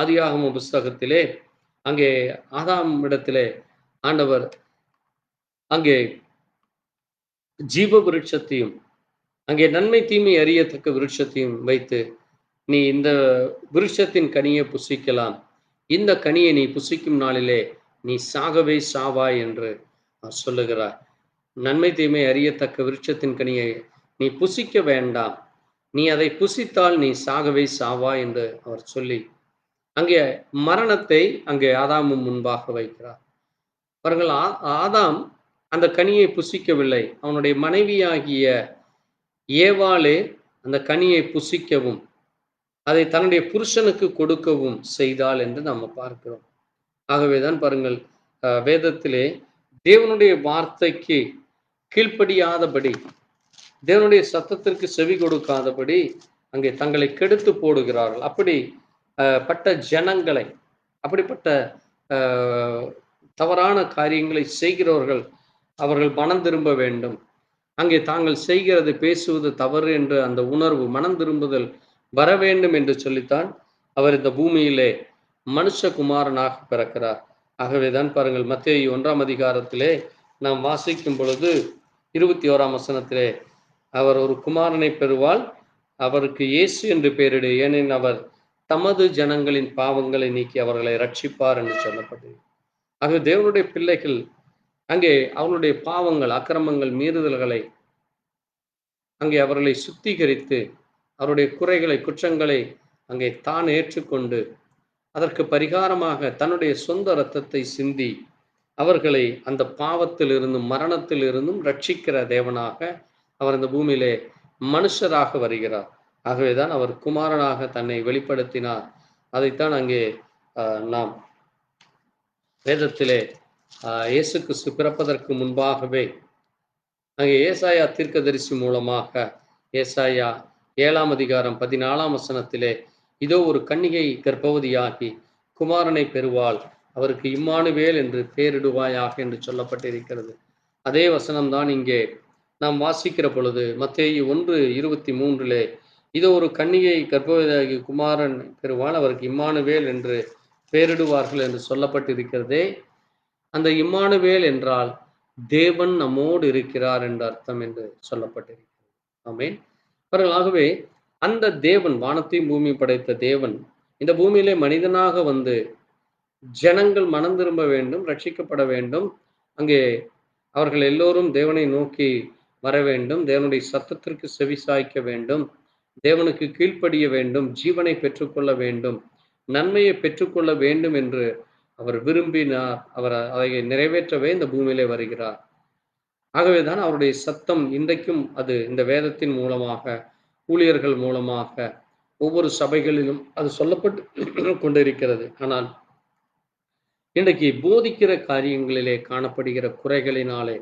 ஆதியாகம புஸ்தகத்திலே அங்கே ஆதாம் இடத்திலே ஆண்டவர் அங்கே ஜீவ விருட்சத்தையும், அங்கே நன்மை தீமை அறியத்தக்க விருட்சத்தையும் வைத்து, நீ இந்த விருட்சத்தின் கனியை புசிக்கலாம். இந்த கனியை நீ புசிக்கும் நாளிலே நீ சாகவே சாவாய் என்று சொல்லுகிறார். நன்மை தீமை அறியத்தக்க விருட்சத்தின் கனியை நீ புசிக்க வேண்டாம். நீ அதை புசித்தால் நீ சாகவே சாவாய் என்று அவர் சொல்லி, அங்கே மரணத்தை அங்கே ஆதாமும் முன்பாக வைக்கிறார். பாருங்கள், ஆதாம் அந்த கனியை புசிக்கவில்லை. அவனுடைய மனைவியாகிய ஏவாளே அந்த கனியை புசிக்கவும், அதை தன்னுடைய புருஷனுக்கு கொடுக்கவும் செய்தாள் என்று நாம் பார்க்கிறோம். ஆகவேதான் பாருங்கள், வேதத்திலே தேவனுடைய வார்த்தைக்கு கீழ்ப்படியாதபடி, தேவனுடைய சத்தத்திற்கு செவி கொடுக்காதபடி அங்கே தங்களை கெடுத்து போடுகிறார்கள். அப்படி பட்ட ஜனங்களை, அப்படிப்பட்ட தவறான காரியங்களை செய்கிறவர்கள், அவர்கள் மனம் திரும்ப வேண்டும். அங்கே தாங்கள் செய்கிறது, பேசுவது தவறு என்ற அந்த உணர்வு, மனம் திரும்புதல் வர வேண்டும் என்று சொல்லித்தான் அவர் இந்த பூமியிலே மனுஷகுமாரனாக பிறக்கிறார். ஆகவேதான் பாருங்கள், மத்தேயு 1ஆம் அதிகாரத்திலே நாம் வாசிக்கும் பொழுது 21ஆம் வசனத்திலே, அவர் ஒரு குமாரனை பெறுவாள், அவருக்கு இயேசு என்று பெயரிடு, ஏனெனில் அவர் தமது ஜனங்களின் பாவங்களை நீக்கி அவர்களை ரட்சிப்பார் என்று சொல்லப்பட்டது. ஆக தேவனுடைய பிள்ளைகள் அங்கே அவர்களுடைய பாவங்கள், அக்கிரமங்கள், மீறுதல்களை அங்கே அவர்களை சுத்திகரித்து, அவருடைய குறைகளை, குற்றங்களை அங்கே தான் ஏற்றுக்கொண்டு, அதற்கு பரிகாரமாக தன்னுடைய சொந்த இரத்தத்தை சிந்தி அவர்களை அந்த பாவத்தில் இருந்தும் மரணத்தில் இருந்தும் ரட்சிக்கிற தேவனாக அவர் இந்த பூமியிலே மனுஷராக வருகிறார். ஆகவேதான் அவர் குமாரனாக தன்னை வெளிப்படுத்தினார். அதைத்தான் அங்கே நாம் வேதத்திலே இயேசு கிறிஸ்து பிறப்பதற்கு முன்பாகவே அங்கே ஏசாயா தீர்க்கதரிசி மூலமாக, ஏசாயா 7ஆம் அதிகாரம் 14ஆம் வசனத்திலே, இதோ ஒரு கன்னிகை கர்ப்பவதியாகி குமாரனை பெறுவாள், அவருக்கு இம்மானுவேல் என்று பெயரிடுவாயாக என்று சொல்லப்பட்டிருக்கிறது. அதே வசனம்தான் இங்கே நாம் வாசிக்கிற பொழுது மத்தேயு 1:23 இதோ ஒரு கன்னிகை கர்ப்பவதியாகி குமாரன் பெறுவாள், அவருக்கு இம்மானுவேல் என்று பெயரிடுவார்கள் என்று சொல்லப்பட்டிருக்கிறதே. அந்த இம்மானுவேல் என்றால் தேவன் நம்மோடு இருக்கிறார் என்ற அர்த்தம் என்று சொல்லப்பட்டிருக்கிறது. ஆமென். ஆகவே அந்த தேவன், வானத்தையும் பூமி படைத்த தேவன், இந்த பூமியிலே மனிதனாக வந்து ஜனங்கள் மனம் திரும்ப வேண்டும், ரட்சிக்கப்பட வேண்டும், அங்கே அவர்கள் எல்லோரும் தேவனை நோக்கி வர வேண்டும், தேவனுடைய சத்தத்திற்கு செவி சாய்க்க வேண்டும், தேவனுக்கு கீழ்ப்படிய வேண்டும், ஜீவனை பெற்றுக்கொள்ள வேண்டும், நன்மையை பெற்றுக்கொள்ள வேண்டும் என்று அவர் விரும்பினார். அவர் அதை நிறைவேற்றவே இந்த பூமியிலே வருகிறார். ஆகவேதான் அவருடைய சத்தம் இன்றைக்கும் அது இந்த வேதத்தின் மூலமாக, ஊழியர்கள் மூலமாக ஒவ்வொரு சபைகளிலும் அது சொல்லப்பட்டு கொண்டிருக்கிறது. ஆனால் இன்றைக்கு போதிக்கிற காரியங்களிலே காணப்படுகிற குறைகளினாலே,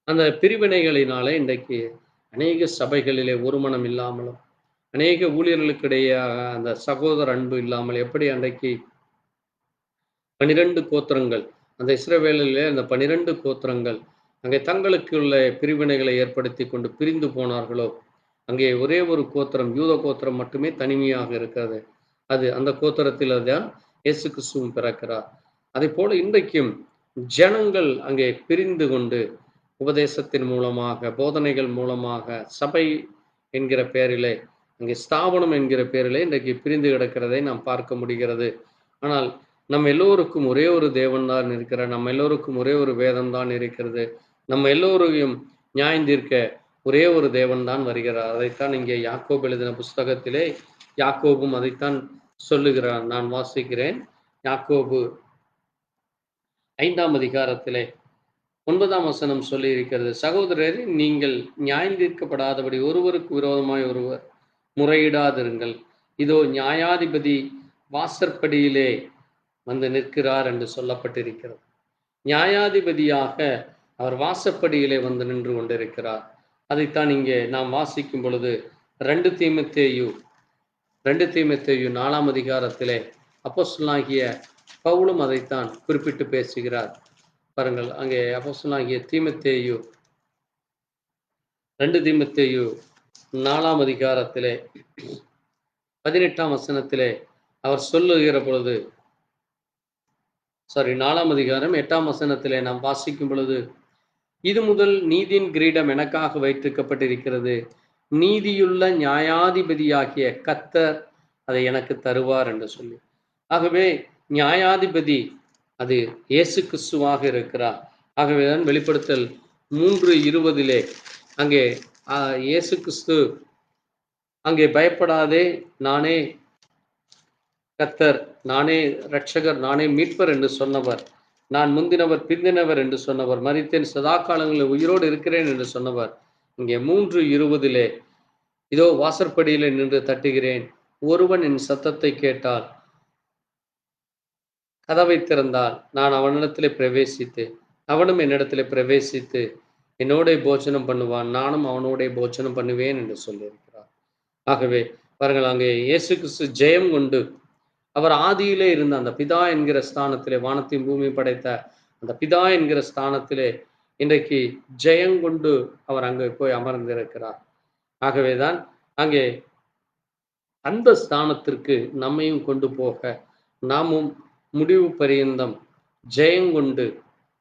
அந்த பிரிவினைகளினாலே இன்றைக்கு அநேக சபைகளிலே ஒரு மனம் இல்லாமலும், அநேக ஊழியர்களுக்கிடையே அந்த சகோதர அன்பு இல்லாமல், எப்படி அன்றைக்கு 12 கோத்திரங்கள், அந்த இஸ்ரவேலிலே அந்த 12 கோத்திரங்கள் அங்கே தங்களுக்குள்ள பிரிவினைகளை ஏற்படுத்தி கொண்டு பிரிந்து போனார்களோ, அங்கே ஒரே ஒரு கோத்திரம், யூத கோத்திரம் மட்டுமே தனிமையாக இருக்கிறது. அது அந்த கோத்திரத்தில் தான் இயேசு கிறிஸ்துவும் பிறக்கிறார். அதே போல இன்றைக்கும் ஜனங்கள் அங்கே பிரிந்து கொண்டு உபதேசத்தின் மூலமாக, போதனைகள் மூலமாக, சபை என்கிற பெயரிலே, அங்கே ஸ்தாபனம் என்கிற பெயரிலே இன்றைக்கு பிரிந்து கிடக்கிறதை நாம் பார்க்க முடிகிறது. ஆனால் நம்ம எல்லோருக்கும் ஒரே ஒரு தேவன் தான் இருக்கிறார். நம்ம எல்லோருக்கும் ஒரே ஒரு வேதம் தான் இருக்கிறது. நம்ம எல்லோரையும் நியாயந்தீர்க்க ஒரே ஒரு தேவன் தான் வருகிறார். அதைத்தான் இங்கே யாக்கோபு எழுதின புஸ்தகத்திலே யாக்கோபும் அதைத்தான் சொல்லுகிறார். நான் வாசிக்கிறேன். யாக்கோபு 5ஆம் அதிகாரத்திலே 9ஆம் வசனம் சொல்லி இருக்கிறது, சகோதரரே நீங்கள் நியாயந்தீர்க்கப்படாதபடி ஒருவருக்கு விரோதமாய் ஒருவர் முறையிடாதிருங்கள். இதோ நியாயாதிபதி வாசற்படியிலே வந்து நிற்கிறார் என்று சொல்லப்பட்டிருக்கிறது. நியாயாதிபதியாக அவர் வாசப்படியிலே வந்து நின்று கொண்டிருக்கிறார். அதைத்தான் இங்கே நாம் வாசிக்கும் பொழுது 2 தீமோத்தேயு 4ஆம் அதிகாரத்திலே அப்போஸ்தலனாகிய பவுலும் அதைத்தான் குறிப்பிட்டு பேசுகிறார். பாருங்கள், அங்கே அப்போஸ்தலனாகிய தீமோத்தேயு 2 தீமோத்தேயு 4ஆம் அதிகாரத்திலே 18ஆம் வசனத்திலே அவர் சொல்லுகிற பொழுது 4ஆம் அதிகாரம் 8ஆம் வசனத்திலே நாம் வாசிக்கும் பொழுது, இது முதல் நீதியின் கிரீடம் எனக்காக வைத்திருக்கப்பட்டிருக்கிறது. நீதியுள்ள நியாயாதிபதியாகிய கர்த்தர் அதை எனக்கு தருவார் என்று சொல்லி. ஆகவே நியாயாதிபதி அது இயேசு கிறிஸ்துவாக இருக்கிறார். ஆகவேதான் வெளிப்படுத்தல் 3:20 அங்கே இயேசு கிறிஸ்து அங்கே பயப்படாதே, நானே கர்த்தர், நானே இரட்சகர், நானே மீட்பர் என்று சொன்னவர், நான் முந்தினவர் பிந்தினவர் என்று சொன்னவர், மரித்தேன் சதா காலங்களில் உயிரோடு இருக்கிறேன் என்று சொன்னவர், இங்கே 3:20 இதோ வாசற்படியிலே நின்று தட்டுகிறேன், ஒருவன் என் சத்தத்தை கேட்டால் கதவை திறந்தால் நான் அவனிடத்திலே பிரவேசித்து அவனும் என்னிடத்திலே பிரவேசித்து என்னோட போஜனம் பண்ணுவான், நானும் அவனோட போஜனம் பண்ணுவேன் என்று சொல்லியிருக்கிறார். ஆகவே பாருங்கள், அங்கே இயேசு கிறிஸ்து ஜெயம் கொண்டு அவர் ஆதியிலே இருந்த அந்த பிதா என்கிற ஸ்தானத்திலே, வானத்தையும் பூமியும் படைத்த அந்த பிதா என்கிற ஸ்தானத்திலே இன்றைக்கு ஜெயங்கொண்டு அவர் அங்கே போய் அமர்ந்திருக்கிறார். ஆகவேதான் அங்கே அந்த ஸ்தானத்திற்கு நம்மையும் கொண்டு போக நாமும் முடிவு பரியந்தம் ஜெயங்கொண்டு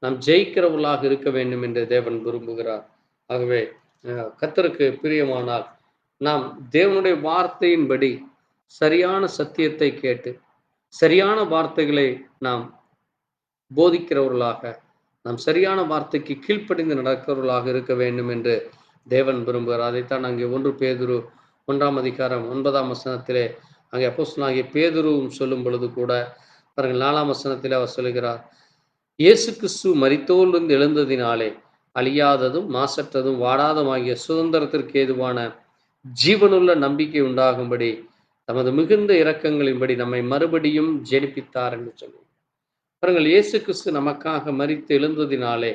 நாம் ஜெயிக்கிறவர்களாக இருக்க வேண்டும் என்று தேவன் விரும்புகிறார். ஆகவே கர்த்தருக்கு பிரியமானால் நாம் தேவனுடைய வார்த்தையின்படி சரியான சத்தியத்தை கேட்டு சரியான வார்த்தைகளை நாம் போதிக்கிறவர்களாக, நாம் சரியான வார்த்தைக்கு கீழ்ப்படிந்து நடக்கிறவர்களாக இருக்க வேண்டும் என்று தேவன் விரும்புகிறார். அதைத்தான் அங்கே 1 பேதுரு 1ஆம் அதிகாரம் 9ஆம் வசனத்திலே அங்கே அப்போஸ்தலனாகிய பேதுருவும் சொல்லும் பொழுது கூட பாருங்கள், 4ஆம் வசனத்திலே அவர் சொல்லுகிறார், இயேசு கிறிஸ்து மரித்தோரிலிருந்து எழுந்ததினாலே அழியாததும் மாசற்றதும் வாடாதமாகிய சுதந்திரத்திற்கு ஏதுவான ஜீவனுள்ள நம்பிக்கை உண்டாகும்படி தமது மிகுந்த இரக்கங்களின்படி நம்மை மறுபடியும் ஜெனிப்பித்தார் என்று சொல்லி பாருங்கள், இயேசு கிறிஸ்து நமக்காக மரித்து எழுந்ததினாலே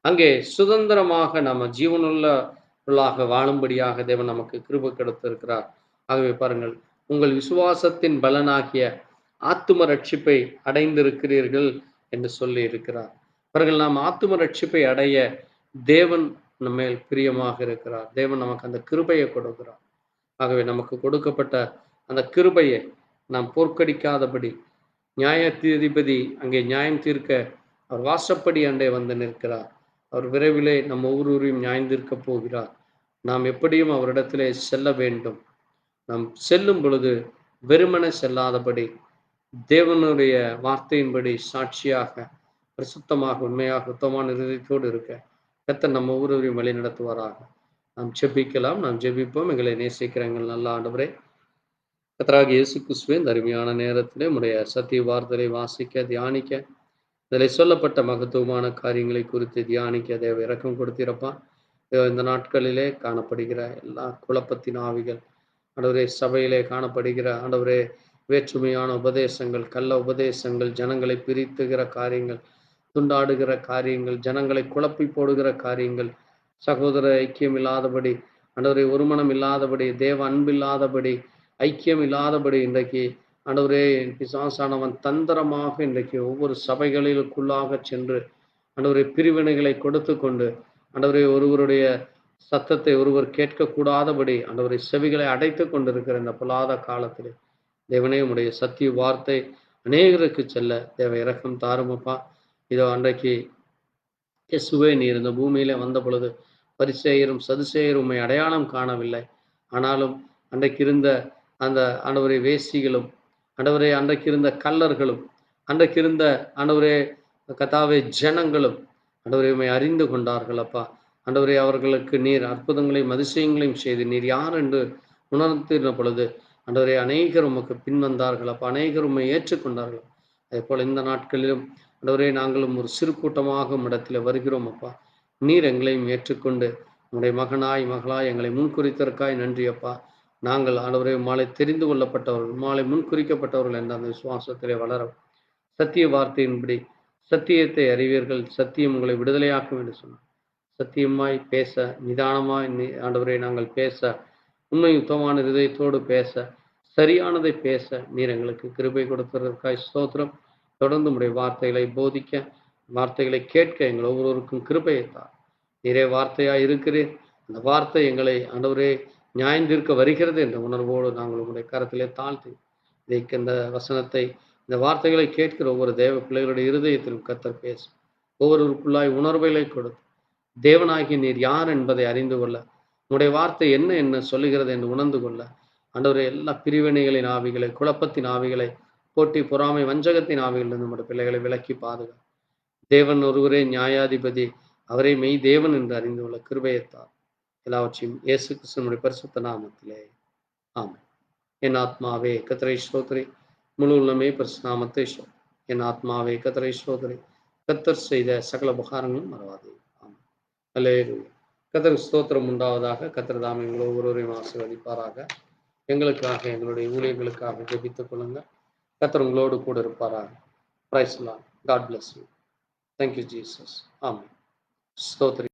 அங்கே சுதந்திரமாக நம்ம ஜீவனுள்ளவர்களாக வாழும்படியாக தேவன் நமக்கு கிருபை கொடுத்திருக்கிறார். ஆகவே பாருங்கள், உங்கள் விசுவாசத்தின் பலனாகிய ஆத்தும ரட்சிப்பை அடைந்திருக்கிறீர்கள் என்று சொல்லி இருக்கிறார். பாருங்கள், நாம் ஆத்தும ரட்சிப்பை அடைய தேவன் நம்மேல் பிரியமாக இருக்கிறார். தேவன் நமக்கு அந்த கிருபையை கொடுக்கிறார். ஆகவே நமக்கு கொடுக்கப்பட்ட அந்த கிருபையை நாம் போர்க்கடிக்காதபடி நியாயாதிபதி அங்கே நியாயம் தீர்க்க அவர் வாசப்படி அண்டே வந்து நிற்கிறார். அவர் விரைவிலே நம்ம ஒவ்வொருவரையும் நியாயம் தீர்க்க போகிறார். நாம் எப்படியும் அவரிடத்திலே செல்ல வேண்டும். நாம் செல்லும் பொழுது வெறுமனே செல்லாதபடி தேவனுடைய வார்த்தையின்படி சாட்சியாக பரிசுத்தமாக உண்மையாக சுத்தமான இருதயத்தோடு இருக்க கர்த்தர் நம்ம ஒவ்வொருவரையும் வழி நடத்துவாராக. நாம் ஜெபிக்கலாம். நாம் ஜெபிப்போம். எங்களை நேசிக்கிற எங்கள் நல்ல ஆண்டவரே, கர்த்தராகிய இயேசு கிறிஸ்துவே, இந்த அருமையான நேரத்திலே உம்முடைய சத்திய வார்த்தையை வாசிக்க, தியானிக்க, இதில் சொல்லப்பட்ட மகத்துவமான காரியங்களை குறித்து தியானிக்க தேவ இரக்கம் கொடுத்திருப்பா. இந்த நாட்களிலே காணப்படுகிற எல்லா குழப்பத்தின் ஆவிகள், ஆண்டவரே, சபையிலே காணப்படுகிற ஆண்டவரே வேற்றுமையான உபதேசங்கள், கள்ள உபதேசங்கள், ஜனங்களை பிரித்துகிற காரியங்கள், துண்டாடுகிற காரியங்கள், ஜனங்களை குழப்பி போடுகிற காரியங்கள், சகோதர ஐக்கியம் இல்லாதபடி, ஆண்டவரே ஒருமனம் இல்லாதபடி, தேவ அன்பில்லாதபடி, ஐக்கியம் இல்லாதபடி இன்றைக்கு ஆண்டவரே பிசாசானவன் தந்திரமாக இன்றைக்கு ஒவ்வொரு சபைகளிலுக்குள்ளாக சென்று ஆண்டவரே பிரிவினைகளை கொடுத்து கொண்டு ஆண்டவரே ஒருவருடைய சத்தத்தை ஒருவர் கேட்கக்கூடாதபடி ஆண்டவரை செவிகளை அடைத்து கொண்டிருக்கிற இந்த பொல்லாத காலத்திலே தேவனே, உடைய சத்திய வார்த்தை அநேகருக்கு செல்ல தேவ இரக்கம் தாருமப்பா. இதோ அன்றைக்கு இயேசுவே நீர் இந்த பூமியில வந்த பொழுது பரிசேயரும் சதுசேயரும் உம்மை அடையாளம் காணவில்லை. ஆனாலும் அன்றைக்கு இருந்த அந்த ஆண்டவரே வேசிகளும், ஆண்டவரே அன்றைக்கு இருந்த கள்ளர்களும், அன்றைக்கு இருந்த ஆண்டவரே கர்த்தாவே ஜனங்களும் ஆண்டவரே உம்மை அறிந்து கொண்டார்கள் அப்பா. ஆண்டவரே அவர்களுக்கு நீர் அற்புதங்களையும் அதிசயங்களையும் செய்து நீர் யார் என்று உணர்த்தின பொழுது ஆண்டவரே அநேகர் உமக்கு பின் வந்தார்கள் அப்பா. அநேகர் உம்மை ஏற்றுக்கொண்டார்கள். அதே போல இந்த நாட்களிலும் ஆண்டவரே, நாங்களும் ஒரு சிறு கூட்டமாக உம்மிடத்தில் வருகிறோம் அப்பா. நீர் எங்களையும் ஏற்றுக்கொண்டு உம்முடைய மகனாய் மகளாய் எங்களை முன்குறித்ததற்காய் நன்றி அப்பா. நாங்கள் ஆண்டவரே உம்மாலே தெரிந்து கொள்ளப்பட்டவர்கள், உம்மாலே முன்குறிக்கப்பட்டவர்கள் என்ற அந்த விசுவாசத்திலே வளர சத்திய வார்த்தையின்படி சத்தியத்தை அறிவீர்கள், சத்தியம் உங்களை விடுதலையாக்கும் என்று சொன்னார். சத்தியமாய் பேச, நிதானமாய் ஆண்டவரே நாங்கள் பேச, உண்மை யுத்தமான இதயத்தோடு பேச, சரியானதை பேச நீர் எங்களுக்கு கிருபை கொடுத்ததற்காய் ஸ்தோத்திரம். தொடர்ந்து உம்முடைய வார்த்தைகளை போதிக்க, வார்த்தைகளை கேட்க எங்கள் ஒவ்வொருவருக்கும் கிருபையை தார். நீரே வார்த்தையாய் இருக்கிறீர். அந்த வார்த்தை எங்களை ஆண்டவரே நியாயந்தீர்க்க வருகிறது என்ற உணர்வோடு நாங்கள் உங்களுடைய கரத்திலே தாழ்த்தி இந்த வசனத்தை, இந்த வார்த்தைகளை கேட்கிற ஒவ்வொரு தேவ பிள்ளைகளுடைய இருதயத்திலும் கர்த்தர் பேசும். ஒவ்வொருவருக்குள்ளாய் உணர்வுகளை கொடுத்து தேவனாகிய நீர் யார் என்பதை அறிந்து கொள்ள, உங்களுடைய வார்த்தை என்ன என்ன சொல்லுகிறது என்று உணர்ந்து கொள்ள, ஆண்டவரே எல்லா பிரிவினைகளின் ஆவிகளை, குழப்பத்தின் ஆவிகளை, போட்டி பொறாமை வஞ்சகத்தின் ஆவிகளிலிருந்து நம்முடைய பிள்ளைகளை விலக்கி பாதுகா. தேவன் ஒருவரே நியாயாதிபதி, அவரை மெய் தேவன் என்று அறிந்து கொள்ள கிருபையைத்தார். எல்லாவற்றையும் இயேசு கிறிஸ்துவினுடைய பரிசுத்த நாமத்திலே ஆமென். என் ஆத்மாவே கர்த்தரை ஸ்தோத்திரி, முழு உள்ளமே பரிசுத்த நாமத்தை ஸ்தோத்திரி. என் ஆத்மாவே கர்த்தரை ஸ்தோத்திரி, கர்த்தர் செய்த சகல உபகாரங்களும் மறவாதே. ஆமென். அல்லேலூயா. கர்த்தருக்கு ஸ்தோத்திரம் உண்டாவதாக. கர்த்தர் தாமே உங்கள் ஒவ்வொருவரையும் ஆசீர்வதிப்பாராக. எங்களுக்காக, எங்களுடைய ஊழியர்களுக்காக ஜெபித்துக் கொள்ளுங்கள். கர்த்தர் உங்களோடு கூட இருப்பாராக. Praise the Lord. God bless you. Thank you Jesus. Amen. ஸ்தோத்திரி.